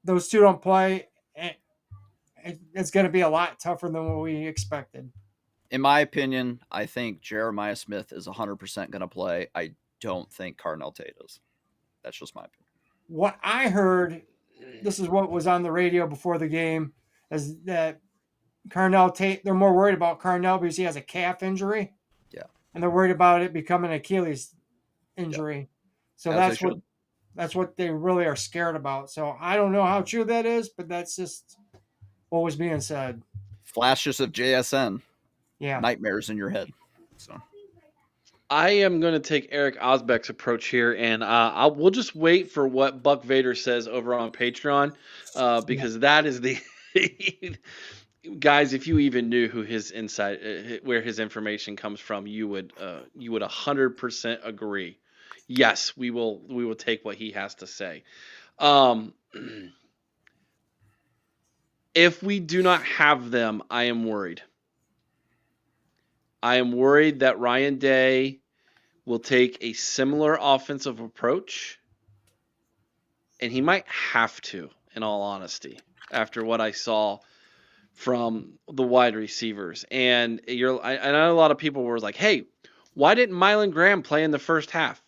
those two don't play. It's going to be a lot tougher than what we expected. In my opinion, I think Jeremiah Smith is 100% going to play. I don't think Carnell Tate is. That's just my opinion. What I heard, this is what was on the radio before the game, is that Carnell Tate, they're more worried about Carnell because he has a calf injury. Yeah. And they're worried about it becoming an Achilles injury. Yeah. So that's what they really are scared about. So I don't know how true that is, but that's just what was being said. Flashes of JSN. Yeah. Nightmares in your head. So I am going to take Eric Osbeck's approach here, and we'll just wait for what Buck Vader says over on Patreon, because that is the guys. If you even knew who his insight, where his information comes from, you would 100% agree. Yes, we will take what he has to say. If we do not have them, I am worried. I am worried that Ryan Day will take a similar offensive approach, and he might have to, in all honesty, after what I saw from the wide receivers. And I know a lot of people were like, hey, why didn't Mylan Graham play in the first half?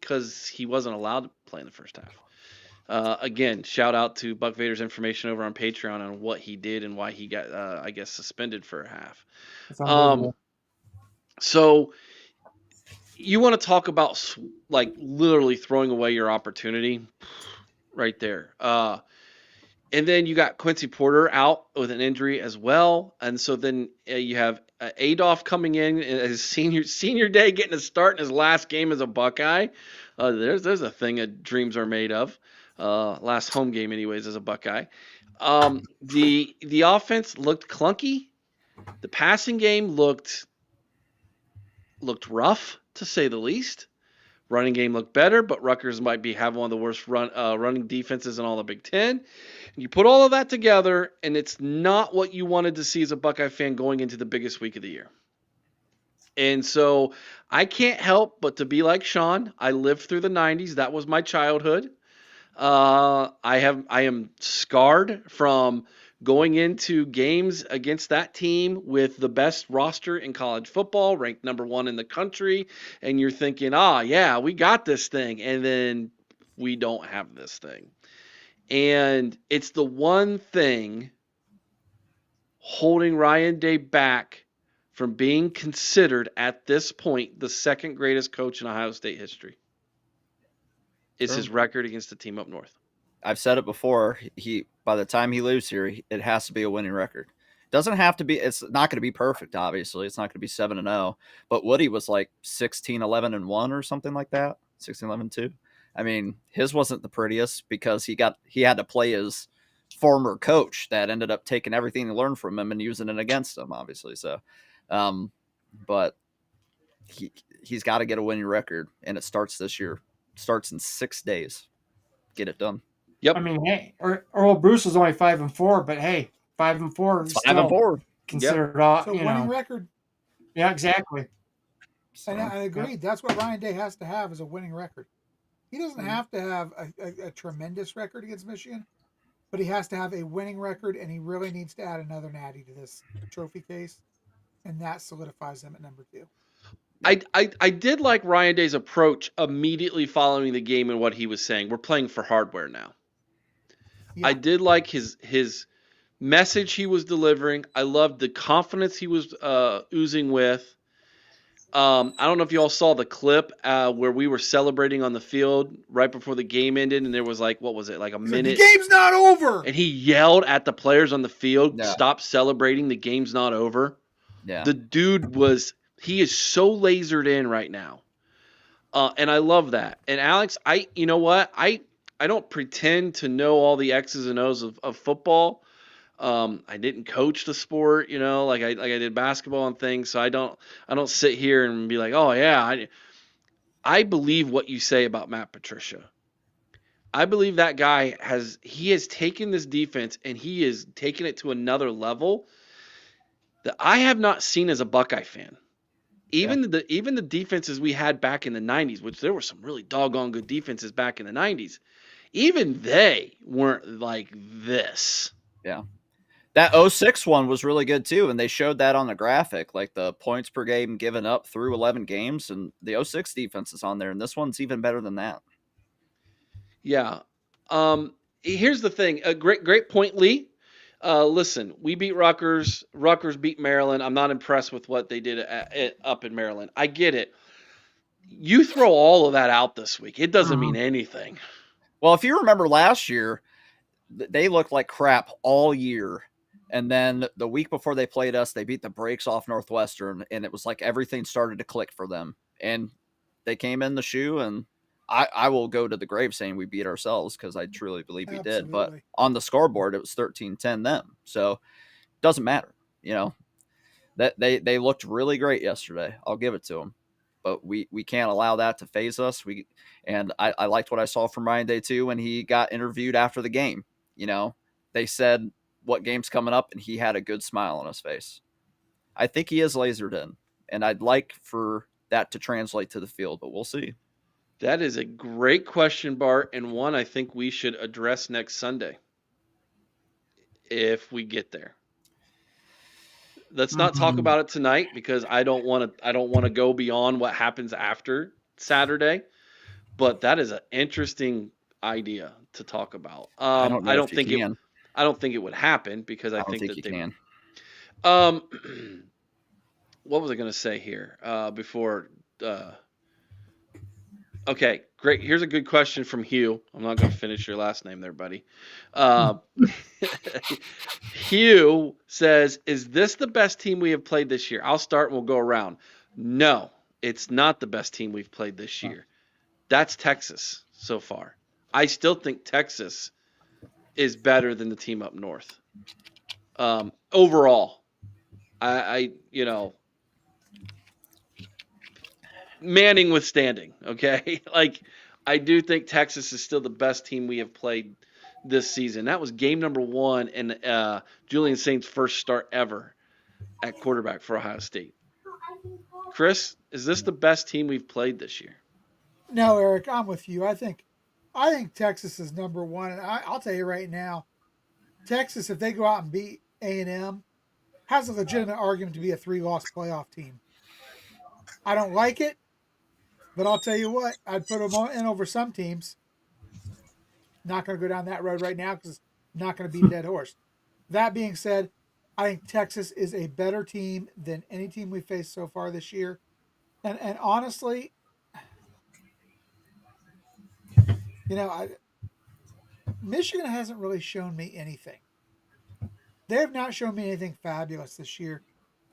Because he wasn't allowed to play in the first half. Again, shout out to Buck Vader's information over on Patreon on what he did and why he got, I guess, suspended for a half. So you want to talk about like literally throwing away your opportunity right there. And then you got Quincy Porter out with an injury as well. And so then you have Adolph coming in as senior day, getting a start in his last game as a Buckeye. There's a thing that dreams are made of. Last home game anyways as a Buckeye. The offense looked clunky. The passing game looked rough, to say the least. Running game looked better, but Rutgers might have one of the worst running defenses in all the Big Ten. And you put all of that together, and it's not what you wanted to see as a Buckeye fan going into the biggest week of the year. And so I can't help but to be like Shaun. I lived through the 90s. That was my childhood. I am scarred from going into games against that team with the best roster in college football, ranked number 1 in the country, and you're thinking, yeah, we got this thing, and then we don't have this thing. And it's the one thing holding Ryan Day back from being considered at this point the second greatest coach in Ohio State history. Is his record against the team up north. I've said it before. By the time he leaves here, it has to be a winning record. Doesn't have to be. It's not going to be perfect. Obviously, it's not going to be 7-0. But Woody was like 16-11-1 or something like that. 16-11-2. I mean, his wasn't the prettiest because he had to play his former coach that ended up taking everything he learned from him and using it against him. Obviously, so. But he's got to get a winning record, and it starts this year. Starts in 6 days. Get it done. Yep. I mean, hey, Earl Bruce was only 5-4, but hey, 5-4 is It's 5-4. considered, So winning record. Yeah, exactly. And I agree. That's what Ryan Day has to have, is a winning record. He doesn't have to have a tremendous record against Michigan, but he has to have a winning record, and he really needs to add another natty to this trophy case, and that solidifies him at number 2. I did like Ryan Day's approach immediately following the game and what he was saying. We're playing for hardware now. Yeah. I did like his message he was delivering. I loved the confidence he was oozing with. I don't know if you all saw the clip where we were celebrating on the field right before the game ended, and there was like, what was it, like a minute? The game's not over! And he yelled at the players on the field, Yeah. "Stop celebrating, the game's not over." Yeah. The dude he is so lasered in right now. And I love that. And Alex, you know what? I don't pretend to know all the X's and O's of football. I didn't coach the sport, like I did basketball and things. So I don't sit here and be like, oh yeah, I believe what you say about Matt Patricia. I believe that guy has taken this defense and he is taking it to another level that I have not seen as a Buckeye fan. Even the defenses we had back in the 90s, which there were some really doggone good defenses back in the 90s, even they weren't like this. Yeah. That 06 one was really good too, and they showed that on the graphic, like the points per game given up through 11 games, and the 06 defense is on there, and this one's even better than that. Yeah. Here's the thing. Great point, Lee. Listen, we beat Rutgers. Rutgers beat Maryland. I'm not impressed with what they did up in Maryland. I get it. You throw all of that out this week, it doesn't mean anything. Well, if you remember last year, they looked like crap all year. And then the week before they played us, they beat the brakes off Northwestern, and it was like everything started to click for them. And they came in the shoe, and I will go to the grave saying we beat ourselves, because I truly believe we did. But on the scoreboard, it was 13-10 them. So it doesn't matter. That they looked really great yesterday. I'll give it to them. But we can't allow that to phase us. I liked what I saw from Ryan Day too when he got interviewed after the game. They said what game's coming up, and he had a good smile on his face. I think he is lasered in, and I'd like for that to translate to the field, but we'll see. That is a great question, Bart, and one I think we should address next Sunday if we get there. Let's not talk about it tonight, because I don't want to go beyond what happens after Saturday. But that is an interesting idea to talk about. I don't think it would happen, because I think that they can. What was I going to say here before? Okay, great. Here's a good question from Hugh. I'm not going to finish your last name there, buddy. Hugh says, is this the best team we have played this year? I'll start and we'll go around. No, it's not the best team we've played this year. That's Texas so far. I still think Texas is better than the team up north. Overall, Manning withstanding, okay? I do think Texas is still the best team we have played this season. That was game number 1 and Julian Saint's first start ever at quarterback for Ohio State. Chris, is this the best team we've played this year? No, Eric, I'm with you. I think Texas is number 1, and I'll tell you right now, Texas, if they go out and beat A&M, has a legitimate argument to be a 3-loss playoff team. I don't like it, but I'll tell you what, I'd put them in over some teams. Not going to go down that road right now, because I'm not going to beat a dead horse. That being said, I think Texas is a better team than any team we faced so far this year. And honestly, Michigan hasn't really shown me anything. They have not shown me anything fabulous this year.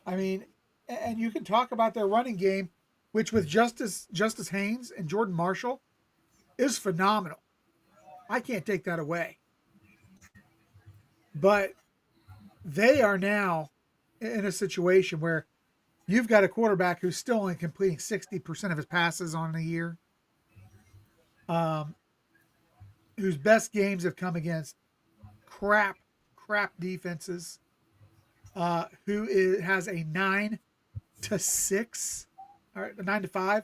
I mean, and you can talk about their running game, which with Justice Haynes and Jordan Marshall is phenomenal. I can't take that away. But they are now in a situation where you've got a quarterback who's still only completing 60% of his passes on a year, whose best games have come against crap crap defenses, has a 9-6, or 9-5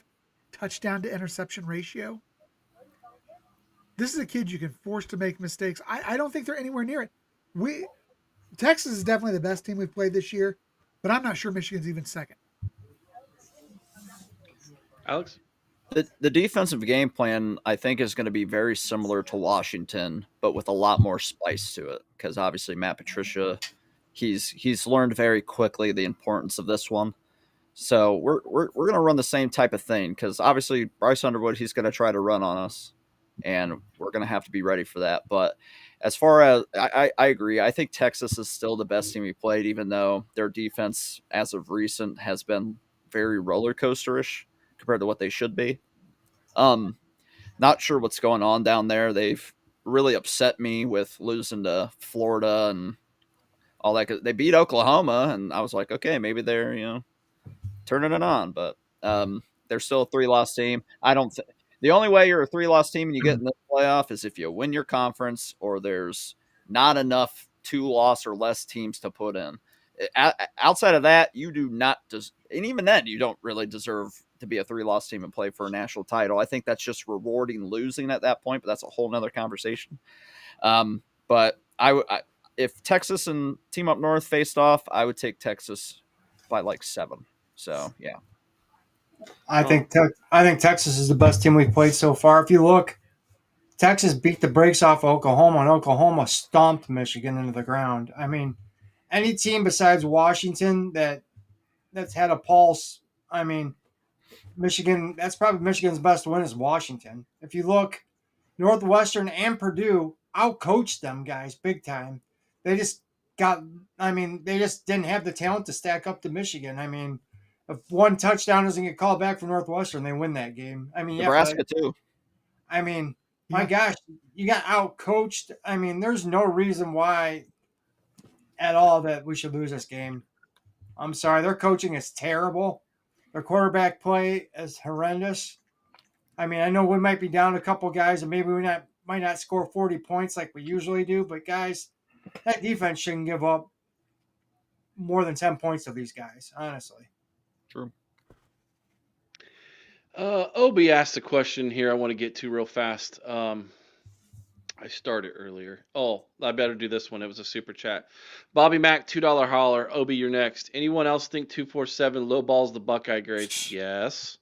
touchdown to interception ratio. This is a kid you can force to make mistakes. I don't think they're anywhere near it. Texas is definitely the best team we've played this year, but I'm not sure Michigan's even second. Alex? The defensive game plan, I think, is going to be very similar to Washington, but with a lot more spice to it. Because obviously, Matt Patricia, he's learned very quickly the importance of this one. So we're going to run the same type of thing. Because obviously, Bryce Underwood, he's going to try to run on us, and we're going to have to be ready for that. But as far as I agree, I think Texas is still the best team we played, even though their defense, as of recent, has been very roller coaster-ish compared to what they should be. Not sure what's going on down there. They've really upset me with losing to Florida and all that. 'Cause they beat Oklahoma, and I was like, okay, maybe they're turning it on, but they're still a 3-loss team. I don't. The only way you're a 3-loss team and you get in the playoff is if you win your conference or there's not enough 2-loss or less teams to put in. Outside of that, you do not and even then, you don't really deserve to be a 3-loss team and play for a national title. I think that's just rewarding losing at that point, but that's a whole nother conversation. But if Texas and Team Up North faced off, I would take Texas by like 7. So yeah, I think Texas is the best team we've played so far. If you look, Texas beat the brakes off of Oklahoma, and Oklahoma stomped Michigan into the ground. I mean, any team besides Washington that's had a pulse. I mean, Michigan. That's probably Michigan's best win is Washington. If you look, Northwestern and Purdue outcoached them guys big time. They just they just didn't have the talent to stack up to Michigan. I mean, if one touchdown doesn't get called back for Northwestern, they win that game. I mean, Nebraska too. I mean, my gosh, you got outcoached. I mean, there's no reason why at all that we should lose this game. I'm sorry, their coaching is terrible. Their quarterback play is horrendous. I mean, I know we might be down a couple guys, and maybe might not score 40 points like we usually do, but guys, that defense shouldn't give up more than 10 points to these guys, honestly. True. Obi asked a question here I want to get to real fast. I started earlier. Oh, I better do this one. It was a super chat. Bobby Mack, $2 holler. Obi, you're next. Anyone else think 247 low balls the Buckeye grades? Yes.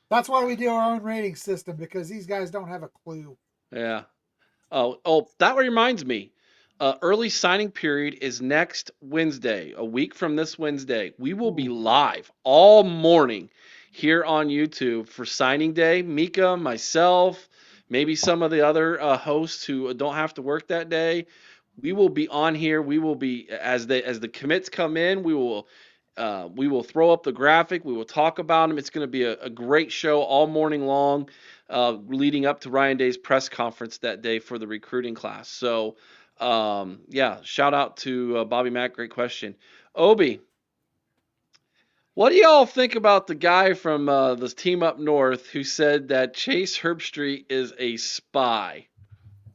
That's why we do our own rating system, because these guys don't have a clue. Yeah. Oh, that reminds me. Early signing period is next Wednesday, a week from this Wednesday. We will be live all morning here on YouTube for signing day. Mika, myself, maybe some of the other hosts who don't have to work that day. We will be on here. We will be as the commits come in. We will throw up the graphic. We will talk about them. It's going to be a great show all morning long, leading up to Ryan Day's press conference that day for the recruiting class. So, shout out to Bobby Mack. Great question. Obi, what do y'all think about the guy from this team up north who said that Chase Herbstreit is a spy?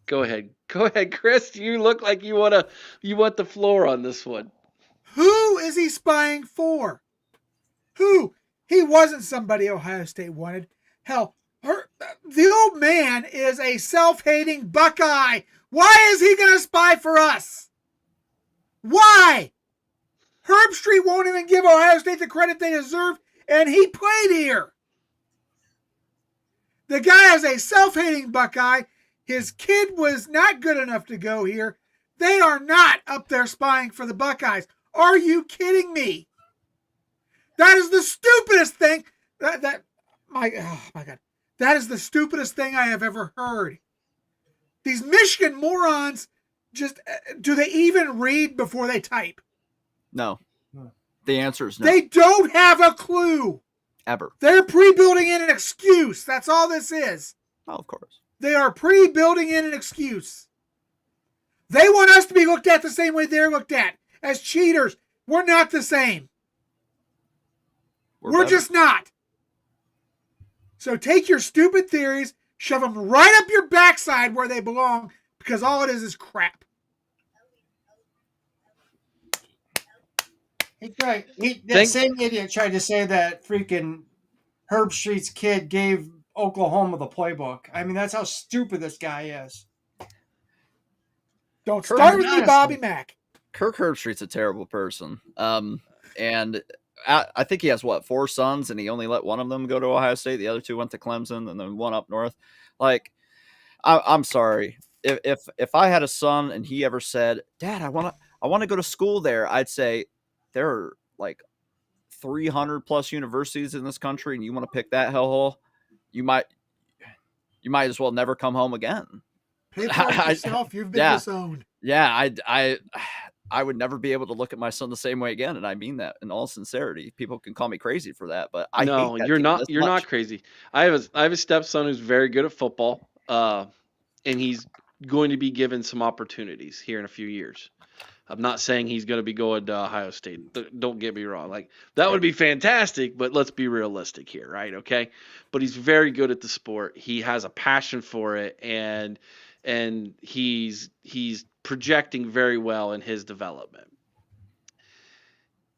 Go ahead, Chris. You look like you want the floor on this one. Who is he spying for? Who? He wasn't somebody Ohio State wanted. Hell, the old man is a self-hating Buckeye. Why is he going to spy for us? Why? Herbstreit won't even give Ohio State the credit they deserve, and he played here. The guy is a self-hating Buckeye. His kid was not good enough to go here. They are not up there spying for the Buckeyes. Are you kidding me? That is the stupidest thing. My God. That is the stupidest thing I have ever heard. These Michigan morons do they even read before they type? No. The answer is no. They don't have a clue. Ever. They're pre-building in an excuse. That's all this is. Oh, of course. They are pre-building in an excuse. They want us to be looked at the same way they're looked at, as cheaters. We're not the same. We're just not. So take your stupid theories, shove them right up your backside where they belong, because all it is crap. That same idiot tried to say that freaking Herb Street's kid gave Oklahoma the playbook. I mean, that's how stupid this guy is. Don't start with me, Honestly. Bobby Mack. Kirk Herbstreit's a terrible person. And I think he has 4 sons, and he only let one of them go to Ohio State. The other 2 went to Clemson, and then one up north. Like, I'm sorry. If I had a son and he ever said, "Dad, I want to go to school there," I'd say there are like 300 plus universities in this country, and you want to pick that hellhole, you might as well never come home again. Pay for it yourself. You've been disowned. Yeah, I would never be able to look at my son the same way again, and I mean that in all sincerity. People can call me crazy for that, but I hate that you're team not. this You're much. not crazy. I have a stepson who's very good at football, and he's going to be given some opportunities here in a few years. I'm not saying he's going to be going to Ohio State. Don't get me wrong. Like, that would be fantastic, but let's be realistic here, right? Okay. But he's very good at the sport. He has a passion for it, and he's projecting very well in his development.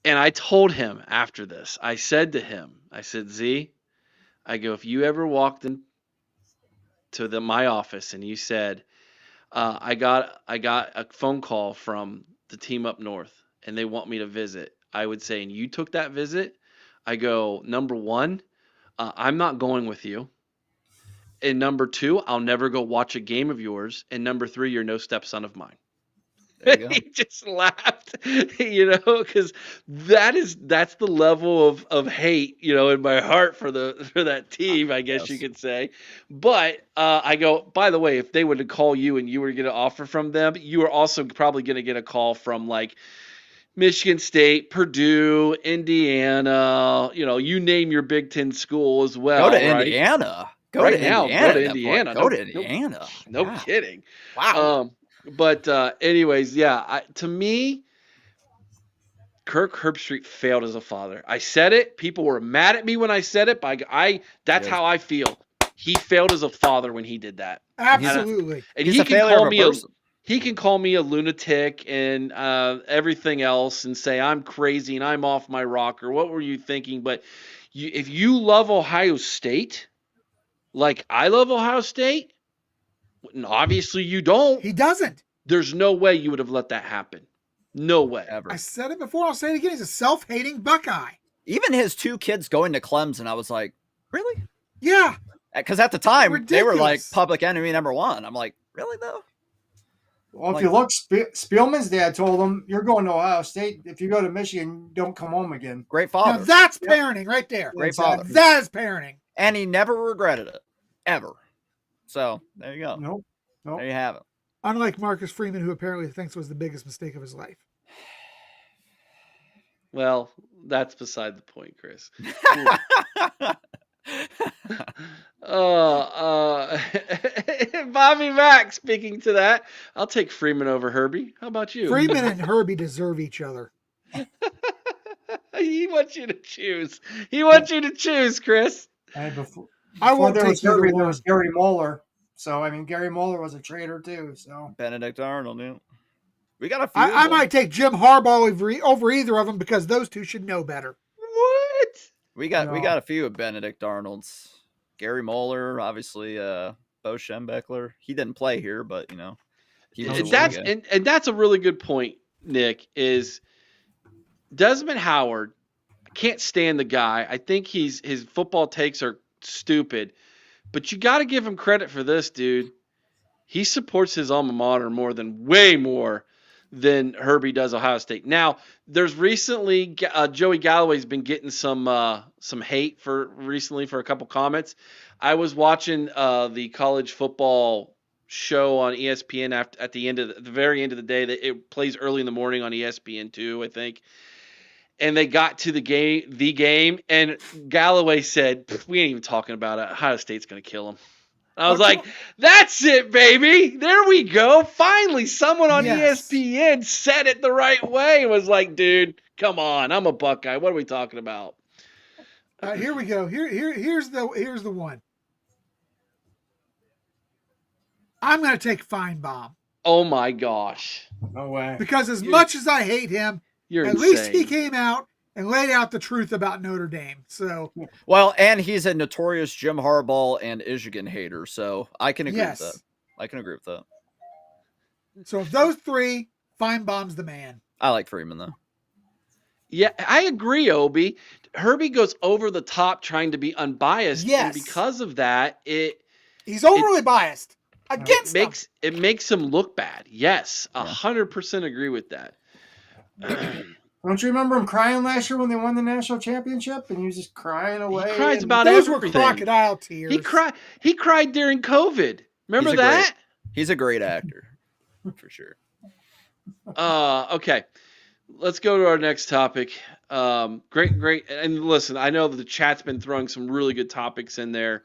And I told him after this, I said to him, I said, Z, I go, if you ever walked into my office and you said, I got a phone call from the team up north and they want me to visit, I would say, and you took that visit, I go, number 1, I'm not going with you. And number 2, I'll never go watch a game of yours. And number 3, you're no stepson of mine. He just laughed, because that's the level of hate, in my heart for that team, I guess you could say. But I go, by the way, if they were to call you and you were going to offer from them, you are also probably going to get a call from like Michigan State, Purdue, Indiana, you name your Big Ten school as well. Go to right? Indiana. Go to Indiana. Go to Indiana. No kidding. Wow. But anyways, yeah, to me, Kirk Herbstreit failed as a father. I said it. People were mad at me when I said it, but that's how I feel. He failed as a father when he did that. Absolutely. And he can call me a lunatic and everything else and say I'm crazy and I'm off my rocker. What were you thinking? But if you love Ohio State, like I love Ohio State, and obviously you don't. He doesn't. There's no way you would have let that happen. No way. Ever. I said it before. I'll say it again. He's a self-hating Buckeye. Even his 2 kids going to Clemson, I was like, really? Yeah. Because at the time, Ridiculous. they were like public enemy number 1. I'm like, really though? Well, if you look, Spielman's dad told him, "You're going to Ohio State. If you go to Michigan, don't come home again." Great father. Now that's parenting right there. Great father. That is parenting. And he never regretted it. Ever. So, there you go. Nope. There you have it. Unlike Marcus Freeman, who apparently thinks was the biggest mistake of his life. Well, that's beside the point, Chris. Bobby Mack, speaking to that, I'll take Freeman over Herbie. How about you? Freeman and Herbie deserve each other. He wants you to choose. He wants you to choose, Chris. I won't there take was Herbie, either there one. was Gary Moeller. So, I mean, Gary Moeller was a traitor too. So Benedict Arnold, yeah. We got a few. I might take Jim Harbaugh over either of them because those two should know better. What? We got a few of Benedict Arnolds. Gary Moeller, obviously, Bo Schembechler. He didn't play here, but he was and that's a really good point, Nick, is Desmond Howard. I can't stand the guy. I think his football takes are stupid. But you got to give him credit for this, dude. He supports his alma mater way more than Herbie does Ohio State. Now, there's recently Joey Galloway's been getting some hate for a couple comments. I was watching the college football show on ESPN at the very end of the day. That it plays early in the morning on ESPN2, I think. And they got to the game, and Galloway said, "We ain't even talking about it. Ohio State's going to kill him." I was like, "That's it, baby. There we go. Finally, someone on ESPN said it the right way." It was like, dude, come on. I'm a Buckeye. What are we talking about? Here we go. Here's the one. I'm going to take Feinbaum. Oh, my gosh. No way. Because as much as I hate him, You're At insane. least he came out and laid out the truth about Notre Dame. So, well, and he's a notorious Jim Harbaugh and Michigan hater, so I can agree with that. I can agree with that. So of those three, Feinbaum's the man. I like Freeman though. Yeah, I agree, Obi. Herbie goes over the top trying to be unbiased, Yes. and because of that, He's overly biased against it makes him look bad. Yes, 100% agree with that. Don't you remember him crying last year when they won the national championship, and he was just crying away? He cries and about Those everything. were crocodile tears. He cried during COVID. Remember that? He's a great actor, for sure. Okay. Let's go to our next topic. Great. And listen, I know that the chat's been throwing some really good topics in there,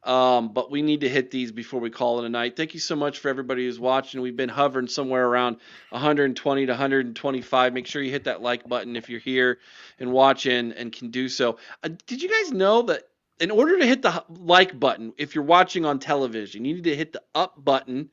but we need to hit these before we call it a night. Thank you so much for everybody who's watching. We've been hovering somewhere around 120 to 125. Make sure you hit that like button if you're here and watching and can do so. Did you guys know that in order to hit the like button, if you're watching on television, you need to hit the up button,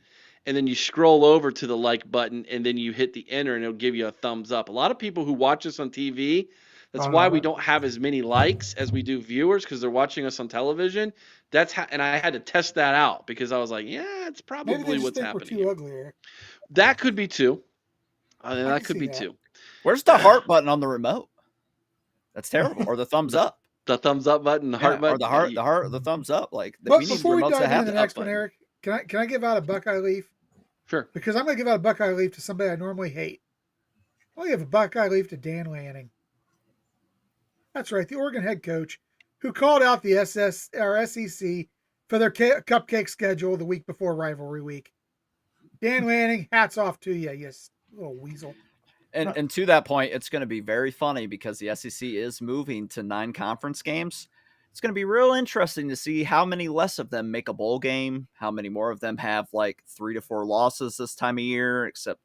and then you scroll over to the like button, and then you hit the enter, and it'll give you a thumbs up. A lot of people who watch us on TV, that's why we don't have as many likes as we do viewers, because they're watching us on television. And I had to test that out because I was like, yeah, it's probably Maybe they just what's think happening. We're too ugly here. That could be too. That could be too. Where's the heart button on the remote? That's terrible. Or the thumbs up. The thumbs up button, the heart button, or the thumbs up. Like, But we need before we remotes dive that have into the the next up one, button. Eric, can I give out a Buckeye leaf? Sure. Because I'm going to give out a Buckeye leaf to somebody I normally hate. I'll give a Buckeye leaf to Dan Lanning. That's right, the Oregon head coach who called out the SEC for their cupcake schedule the week before rivalry week. Dan Lanning, hats off to you, you little weasel. And to that point, it's going to be very funny because the SEC is moving to 9 conference games. It's going to be real interesting to see how many less of them make a bowl game, how many more of them have like 3 to 4 losses this time of year, except,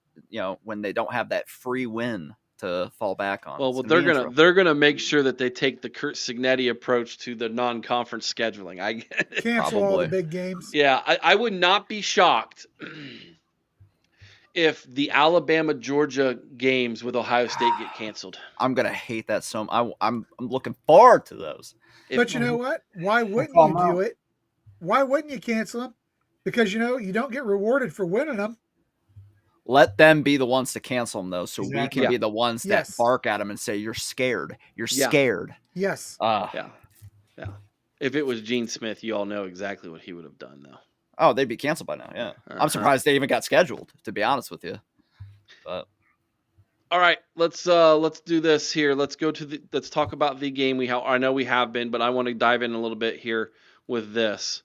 when they don't have that free win to fall back on. Well, they're gonna make sure that they take the Kurt Signetti approach to the non-conference scheduling. I cancel all the big games. Yeah, I would not be shocked if the Alabama-Georgia games with Ohio State get canceled. I'm gonna hate that so much. I'm looking forward to those. But you know what? Why wouldn't you do it? Why wouldn't you cancel them? Because you don't get rewarded for winning them. Let them be the ones to cancel them, though, so we can be the ones that bark at them and say, "You're scared. You're scared." Yes. Yeah. If it was Gene Smith, you all know exactly what he would have done, though. Oh, they'd be canceled by now. Yeah, I'm surprised they even got scheduled. To be honest with you, but all right, let's do this here. Let's talk about the game I know we have been, but I want to dive in a little bit here with this.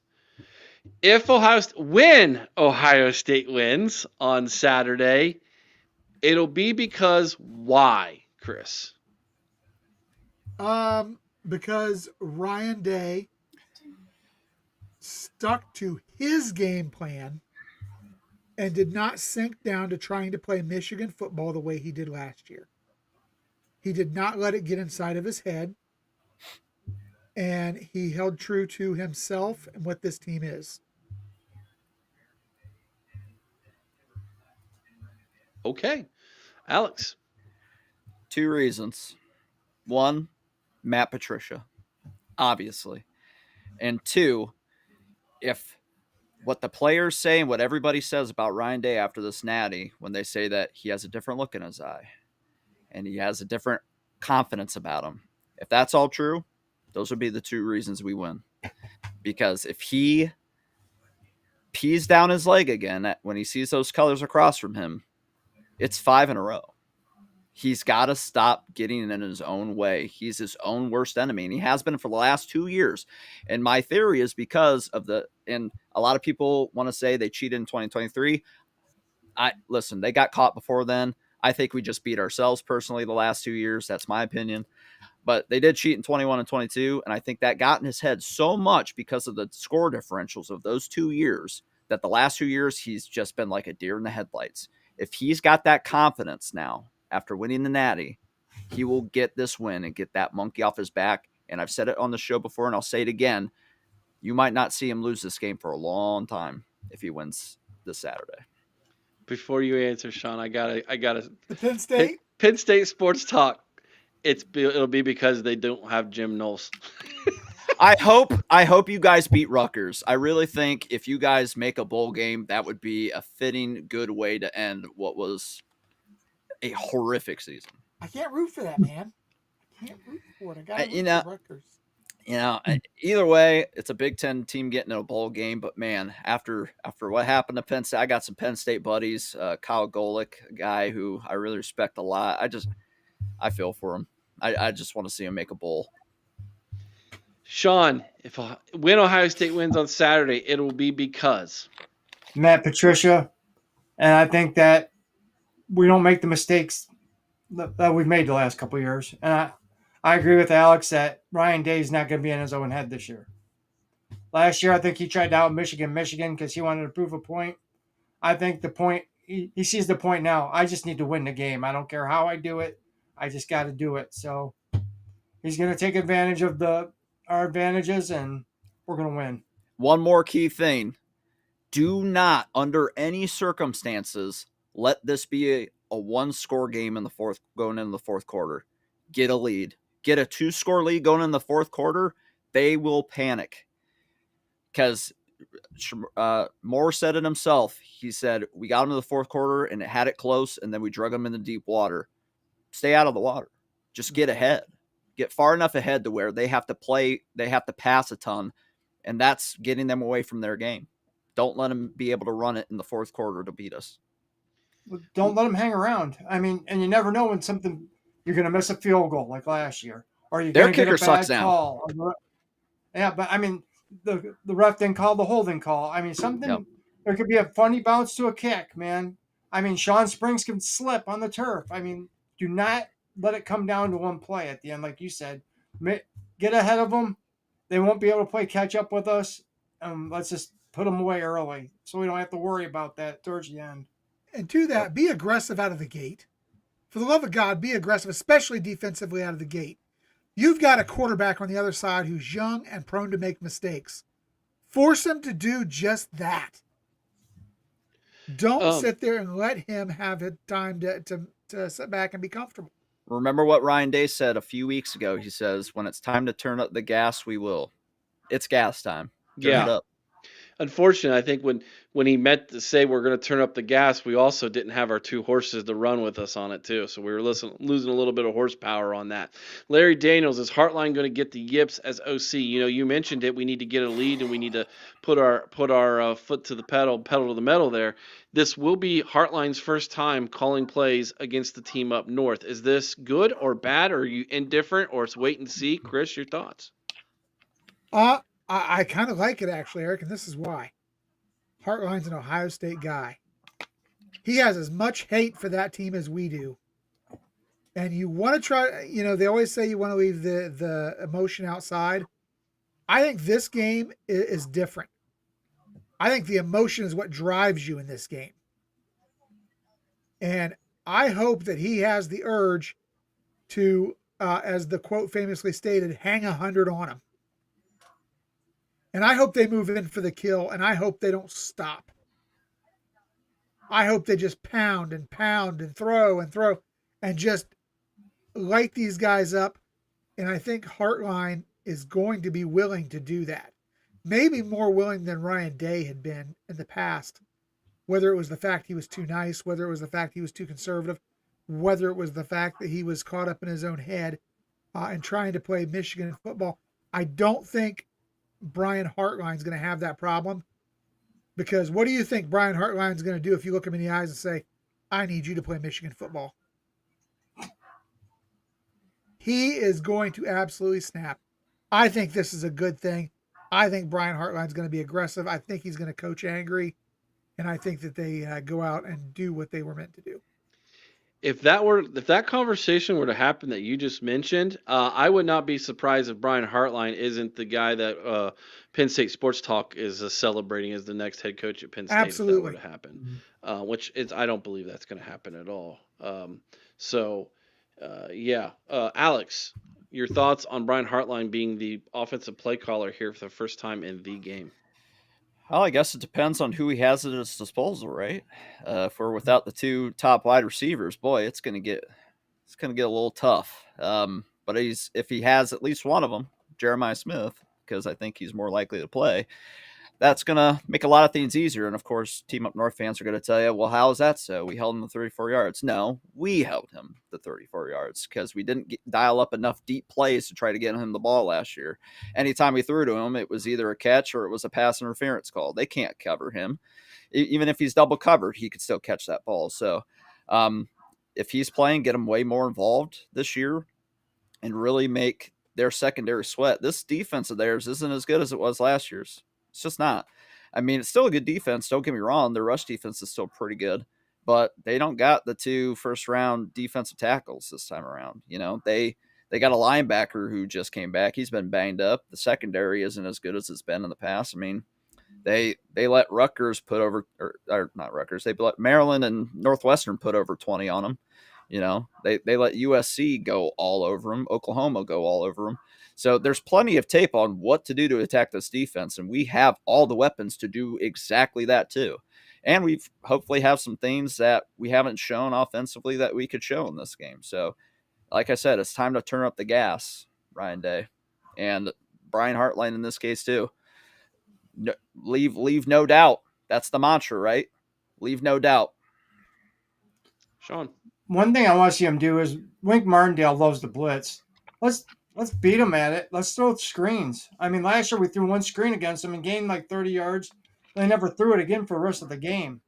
When Ohio State wins on Saturday, it'll be because why, Chris? Because Ryan Day stuck to his game plan and did not sink down to trying to play Michigan football the way he did last year. He did not let it get inside of his head, and he held true to himself and what this team is. Okay. Alex. 2 reasons. 1, Matt Patricia, obviously. And 2, if what the players say and what everybody says about Ryan Day after this natty, when they say that he has a different look in his eye and he has a different confidence about him, if that's all true, those would be the 2 reasons we win. Because if he pees down his leg again when he sees those colors across from him, it's 5 in a row. He's got to stop getting in his own way. He's his own worst enemy, and he has been for the last 2 years. And my theory is because of and a lot of people want to say they cheated in 2023. Listen, they got caught before then. I think we just beat ourselves personally the last 2 years. That's my opinion. But they did cheat in 21 and 22, and I think that got in his head so much because of the score differentials of those 2 years that the last 2 years he's just been like a deer in the headlights. If he's got that confidence now after winning the natty, he will get this win and get that monkey off his back. And I've said it on the show before, and I'll say it again. You might not see him lose this game for a long time if he wins this Saturday. Before you answer, Shaun, I gotta the Penn State. Penn State Sports Talk. It'll be because they don't have Jim Knowles. I hope you guys beat Rutgers. I really think if you guys make a bowl game, that would be a fitting, good way to end what was a horrific season. I can't root for that, man. I can't root for it. I got to root for Rutgers. Either way, it's a Big Ten team getting in a bowl game. But man, after what happened to Penn State, I got some Penn State buddies. Kyle Golick, a guy who I really respect a lot. I feel for him. I just want to see him make a bowl. Shaun, when Ohio State wins on Saturday, it will be because Matt Patricia, and I think that we don't make the mistakes that we've made the last couple of years. And I agree with Alex that Ryan Day is not going to be in his own head this year. Last year, I think he tried to out Michigan because he wanted to prove a point. I think the point he sees the point now. I just need to win the game. I don't care how I do it. I just got to do it. So he's going to take advantage of our advantages, and we're going to win. One more key thing. Do not, under any circumstances, let this be a one-score game going into the fourth quarter. Get a lead. Get a 2-score lead going in the fourth quarter. They will panic. Because Moore said it himself. He said, we got them to the fourth quarter, and it had it close, and then we drug them into deep water. Stay out of the water. Just get ahead. Get far enough ahead to where they have to pass a ton, and that's getting them away from their game. Don't let them be able to run it in the fourth quarter to beat us. Don't let them hang around. I mean, and you never know when you're going to miss a field goal like last year, or you're going to get a bad call. Yeah, but I mean, the ref didn't call the holding call. I mean, there could be a funny bounce to a kick, man. I mean, Shaun Springs can slip on the turf. I mean, do not let it come down to one play at the end, like you said. Get ahead of them. They won't be able to play catch up with us. Let's just put them away early so we don't have to worry about that towards the end. And to that, be aggressive out of the gate. For the love of God, be aggressive, especially defensively out of the gate. You've got a quarterback on the other side who's young and prone to make mistakes. Force him to do just that. Don't sit there and let him have time to sit back and be comfortable. Remember what Ryan Day said a few weeks ago. He says, when it's time to turn up the gas, we will. It's gas time. Turn it up. Unfortunately, I think when he meant to say we're going to turn up the gas, we also didn't have our 2 horses to run with us on it too. So we were losing a little bit of horsepower on that. Larry Daniels, is Hartline going to get the yips as OC? You mentioned it. We need to get a lead and we need to put our foot to the pedal to the metal there. This will be Hartline's first time calling plays against the team up north. Is this good or bad? Or are you indifferent, or it's wait and see? Chris, your thoughts? I kind of like it, actually, Eric, and this is why. Hartline's an Ohio State guy. He has as much hate for that team as we do. And you want to try, they always say you want to leave the emotion outside. I think this game is different. I think the emotion is what drives you in this game. And I hope that he has the urge to, as the quote famously stated, hang 100 on him. And I hope they move in for the kill, and I hope they don't stop. I hope they just pound and throw and just light these guys up. And I think Hartline is going to be willing to do that. Maybe more willing than Ryan Day had been in the past. Whether it was the fact he was too nice, whether it was the fact he was too conservative, whether it was the fact that he was caught up in his own head and trying to play Michigan football. I don't think Brian Hartline's going to have that problem, because what do you think Brian Hartline's going to do if you look him in the eyes and say, I need you to play Michigan football? He is going to absolutely snap. I think this is a good thing. I think Brian Hartline's going to be aggressive. I think he's going to coach angry, and I think that they go out and do what they were meant to do. If that conversation were to happen that you just mentioned, I would not be surprised if Brian Hartline isn't the guy that Penn State Sports Talk is celebrating as the next head coach at Penn State. Absolutely. If that were to happen, which I don't believe that's going to happen at all. Alex, your thoughts on Brian Hartline being the offensive play caller here for the first time in the game? Well, I guess it depends on who he has at his disposal, right? If we're without the 2 top wide receivers, boy, it's going to get it's going to get a little tough. But if he has at least one of them, Jeremiah Smith, because I think he's more likely to play, that's going to make a lot of things easier. And of course, Team Up North fans are going to tell you, well, how is that so? We held him to 34 yards. No, we held him to 34 yards because we didn't dial up enough deep plays to try to get him the ball last year. Anytime we threw to him, it was either a catch or it was a pass interference call. They can't cover him. Even if he's double covered, he could still catch that ball. So if he's playing, get him way more involved this year and really make their secondary sweat. This defense of theirs isn't as good as it was last year's. It's just not. I mean, it's still a good defense. Don't get me wrong. Their rush defense is still pretty good, but they don't got the 2 first-round defensive tackles this time around. You know, they got a linebacker who just came back. He's been banged up. The secondary isn't as good as it's been in the past. I mean, they let Rutgers put over, or not Rutgers. They let Maryland and Northwestern put over 20 on them. You know, they let USC go all over them. Oklahoma go all over them. So there's plenty of tape on what to do to attack this defense, and we have all the weapons to do exactly that too. And we've hopefully have some things that we haven't shown offensively that we could show in this game. So, like I said, it's time to turn up the gas, Ryan Day, and Brian Hartline in this case too. No, leave no doubt. That's the mantra, right? Leave no doubt. Shaun. One thing I want to see him do is Wink Martindale loves the blitz. Let's beat him at it. Let's throw screens. I mean, last year we threw one screen against them and gained like 30 yards. They never threw it again for the rest of the game.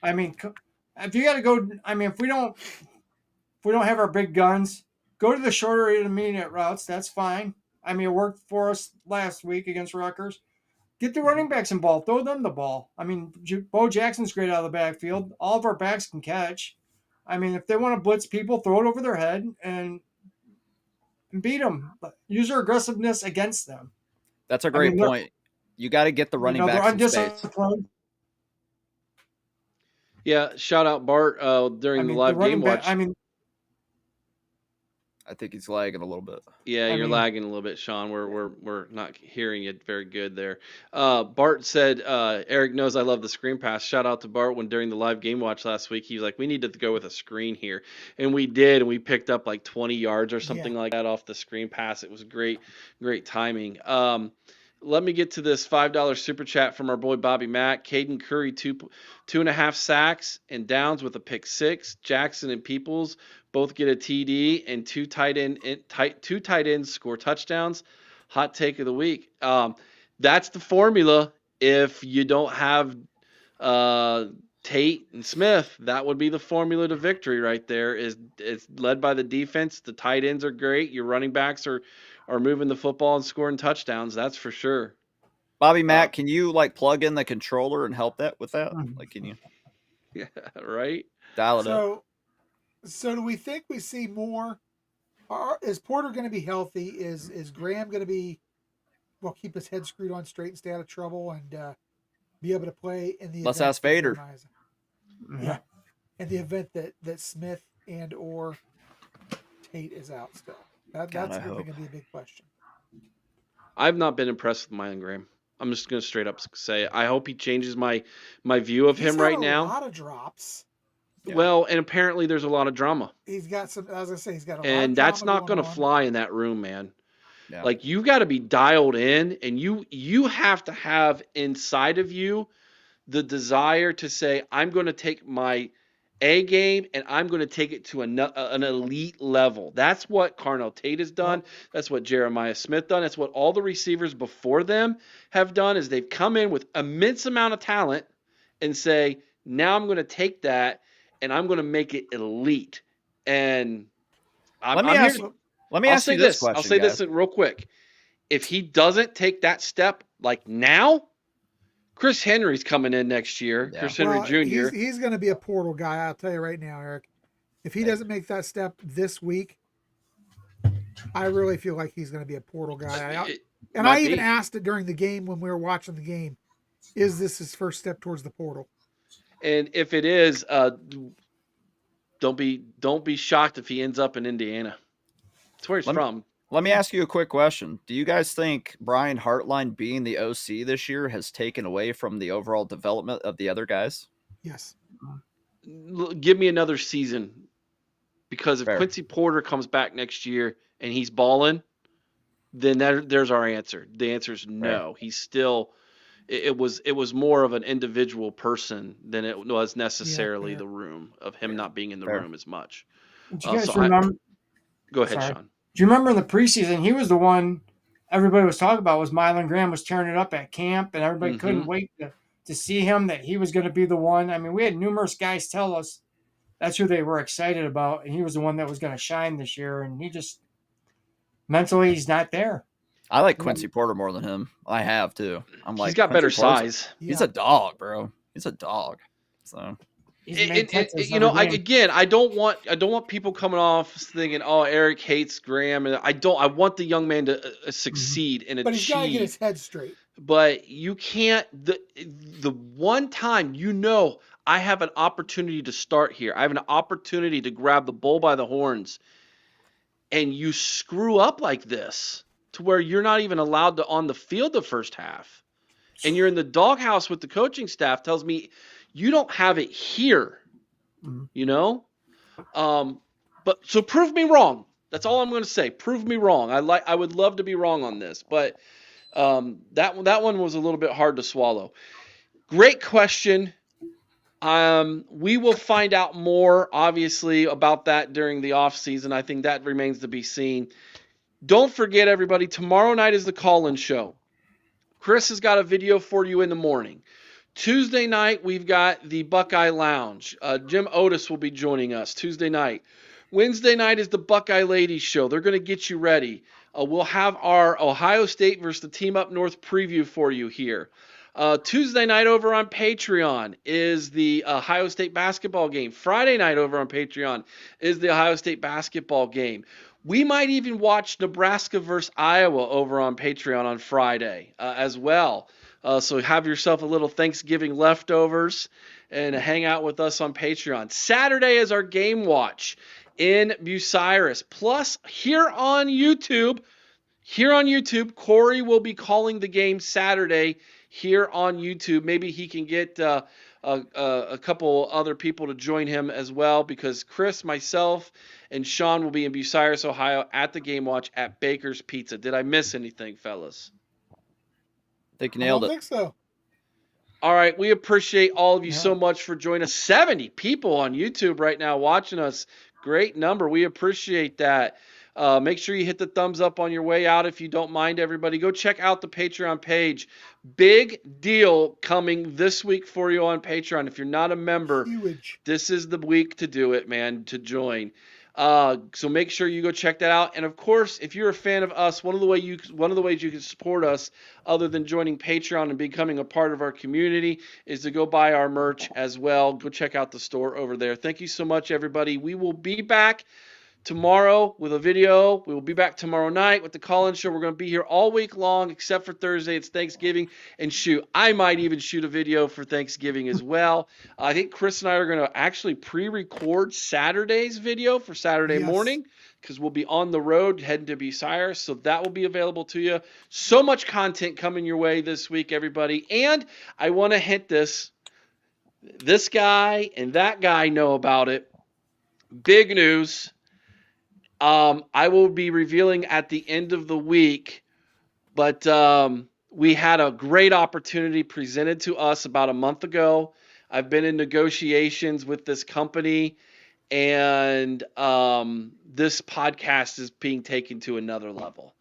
I mean, if you got to go, I mean, if we don't have our big guns, go to the shorter intermediate routes. That's fine. I mean, it worked for us last week against Rutgers. Get the running backs involved. Throw them the ball. I mean, Bo Jackson's great out of the backfield. All of our backs can catch. I mean, if they want to blitz people, throw it over their head and beat them. Use their aggressiveness against them. That's a great point. You got to get the running backs in space. Yeah, shout out Bart during the live game watch. I think he's lagging a little bit. Yeah, you're lagging a little bit, Shaun. We're not hearing it very good there. Bart said, Eric knows I love the screen pass. Shout out to Bart when during the live game watch last week, he was like, we need to go with a screen here. And we did, and we picked up like 20 yards or something like that off the screen pass. It was great timing. Let me get to this $5 super chat from our boy Bobby Mack. Caden Curry, 2.5 sacks and downs with a pick 6. Jackson and Peoples both get a TD, and two tight ends score touchdowns. Hot take of the week. That's the formula. If you don't have Tate and Smith, that would be the formula to victory right there. It's led by the defense. The tight ends are great. Your running backs are moving the football and scoring touchdowns. That's for sure. Bobby Mack, can you like plug in the controller and help that with that? Like, can you? Yeah, right. Dial it up. So do we think we see more? Is Porter going to be healthy? Is Graham going to be keep his head screwed on straight and stay out of trouble and be able to play in the? Let's ask Vader. Yeah, in the event that Smith and or Tate is out still. That's going to be a big question. I've not been impressed with Mylan Graham. I'm just going to straight up say it. I hope he changes my view of him right now. He's got a lot of drops. Yeah. Well, and apparently there's a lot of drama. He's got some, as I say, he's got a lot of drama. And that's not going to fly in that room, man. Yeah. Like, you got to be dialed in, and you have to have inside of you the desire to say, I'm going to take my A game and I'm going to take it to an elite level. That's what Carnell Tate has done. That's what Jeremiah Smith done. That's what all the receivers before them have done, is they've come in with immense amount of talent and say, now I'm going to take that and I'm going to make it elite. And let me ask you this question. I'll say this real quick. If he doesn't take that step like now, Chris Henry's coming in next year. Yeah. Chris Henry Jr. He's going to be a portal guy. I'll tell you right now, Eric. If he doesn't make that step this week, I really feel like he's going to be a portal guy. I even asked it during the game when we were watching the game, is this his first step towards the portal? And if it is, don't be shocked if he ends up in Indiana. That's where he's from. Let me ask you a quick question. Do you guys think Brian Hartline being the OC this year has taken away from the overall development of the other guys? Yes. Give me another season. Because if Fair. Quincy Porter comes back next year and he's balling, then there's our answer. The answer is no. He's still. It was more of an individual person than it was necessarily the room of him not being in the room as much. Do you guys remember? Go ahead, Sorry. Shaun. Do you remember in the preseason, he was the one everybody was talking about was Mylan Graham was tearing it up at camp, and everybody couldn't wait to see him, that he was going to be the one. I mean, we had numerous guys tell us that's who they were excited about, and he was the one that was going to shine this year, and he just mentally he's not there. I like Quincy Porter more than him. I have too. He's got better size. He's a dog, bro. He's a dog. So. I don't want people coming off thinking, oh, Eric hates Graham, and I want the young man to succeed and but achieve. He's got to get his head straight. But you can't. The one time I have an opportunity to start here, I have an opportunity to grab the bull by the horns, and you screw up like this to where you're not even allowed to on the field the first half, and you're in the doghouse with the coaching staff, tells me you don't have it here, but so prove me wrong. That's all I'm going to say. Prove me wrong. I would love to be wrong on this, but that one was a little bit hard to swallow. Great question. We will find out more, obviously, about that during the off season. I think that remains to be seen. Don't forget, everybody, tomorrow night is the call-in show. Chris has got a video for you in the morning. Tuesday night, we've got the Buckeye Lounge. Jim Otis will be joining us Tuesday night. Wednesday night is the Buckeye Ladies Show. They're going to get you ready. We'll have our Ohio State versus the Team Up North preview for you here. Tuesday night over on Patreon is the Ohio State basketball game. Friday night over on Patreon is the Ohio State basketball game. We might even watch Nebraska versus Iowa over on Patreon on Friday as well. So have yourself a little Thanksgiving leftovers and hang out with us on Patreon. Saturday is our game watch in Bucyrus. Plus, here on YouTube, Corey will be calling the game Saturday here on YouTube. Maybe he can get a couple other people to join him as well, because Chris, myself, and Shaun will be in Bucyrus, Ohio at the game watch at Baker's Pizza. Did I miss anything, fellas? I think you nailed it. I don't think so. All right. We appreciate all of you so much for joining us. 70 people on YouTube right now watching us. Great number. We appreciate that. Make sure you hit the thumbs up on your way out if you don't mind, everybody. Go check out the Patreon page. Big deal coming this week for you on Patreon. If you're not a member, this is the week to do it, man, to join. So make sure you go check that out. And of course, if you're a fan of us, one of the ways you can support us other than joining Patreon and becoming a part of our community is to go buy our merch as well. Go check out the store over there. Thank you so much, everybody. We will be back tomorrow with a video. We will be back tomorrow night with the call-in show. We're going to be here all week long except for Thursday. It's Thanksgiving. And I might even shoot a video for Thanksgiving as well. I think Chris and I are going to actually pre-record Saturday's video for Saturday morning, because we'll be on the road heading to Bucyrus. So that will be available to you. So much content coming your way this week, everybody. And I want to hint this. This guy and that guy know about it. Big news. I will be revealing at the end of the week, but we had a great opportunity presented to us about a month ago. I've been in negotiations with this company, and this podcast is being taken to another level.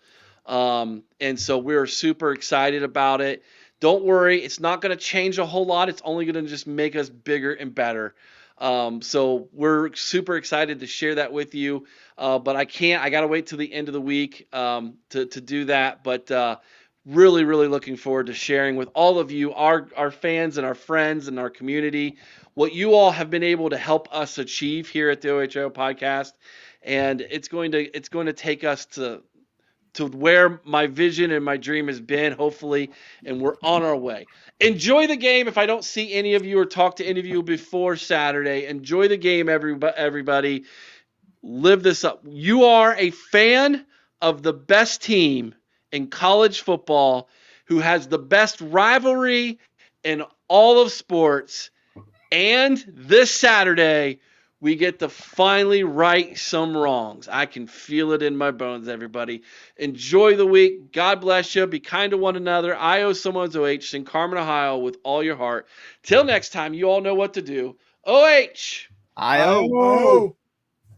And so we're super excited about it. Don't worry, it's not going to change a whole lot. It's only going to just make us bigger and better. So we're super excited to share that with you. But I got to wait till the end of the week to do that. But really, really looking forward to sharing with all of you, our fans and our friends and our community, what you all have been able to help us achieve here at the OHIO podcast. And it's going to take us to where my vision and my dream has been, hopefully, and we're on our way. Enjoy the game. If I don't see any of you or talk to any of you before Saturday, enjoy the game, everybody. Live this up. You are a fan of the best team in college football, who has the best rivalry in all of sports, and this Saturday, We get to finally right some wrongs. I can feel it in my bones, everybody. Enjoy the week. God bless you. Be kind to one another. I owe someone's OH. Sing Carmen, Ohio with all your heart. Till next time, you all know what to do. OH. IO. Oh.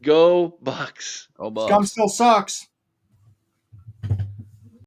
Go Bucks. Go Scum Bucks. still sucks.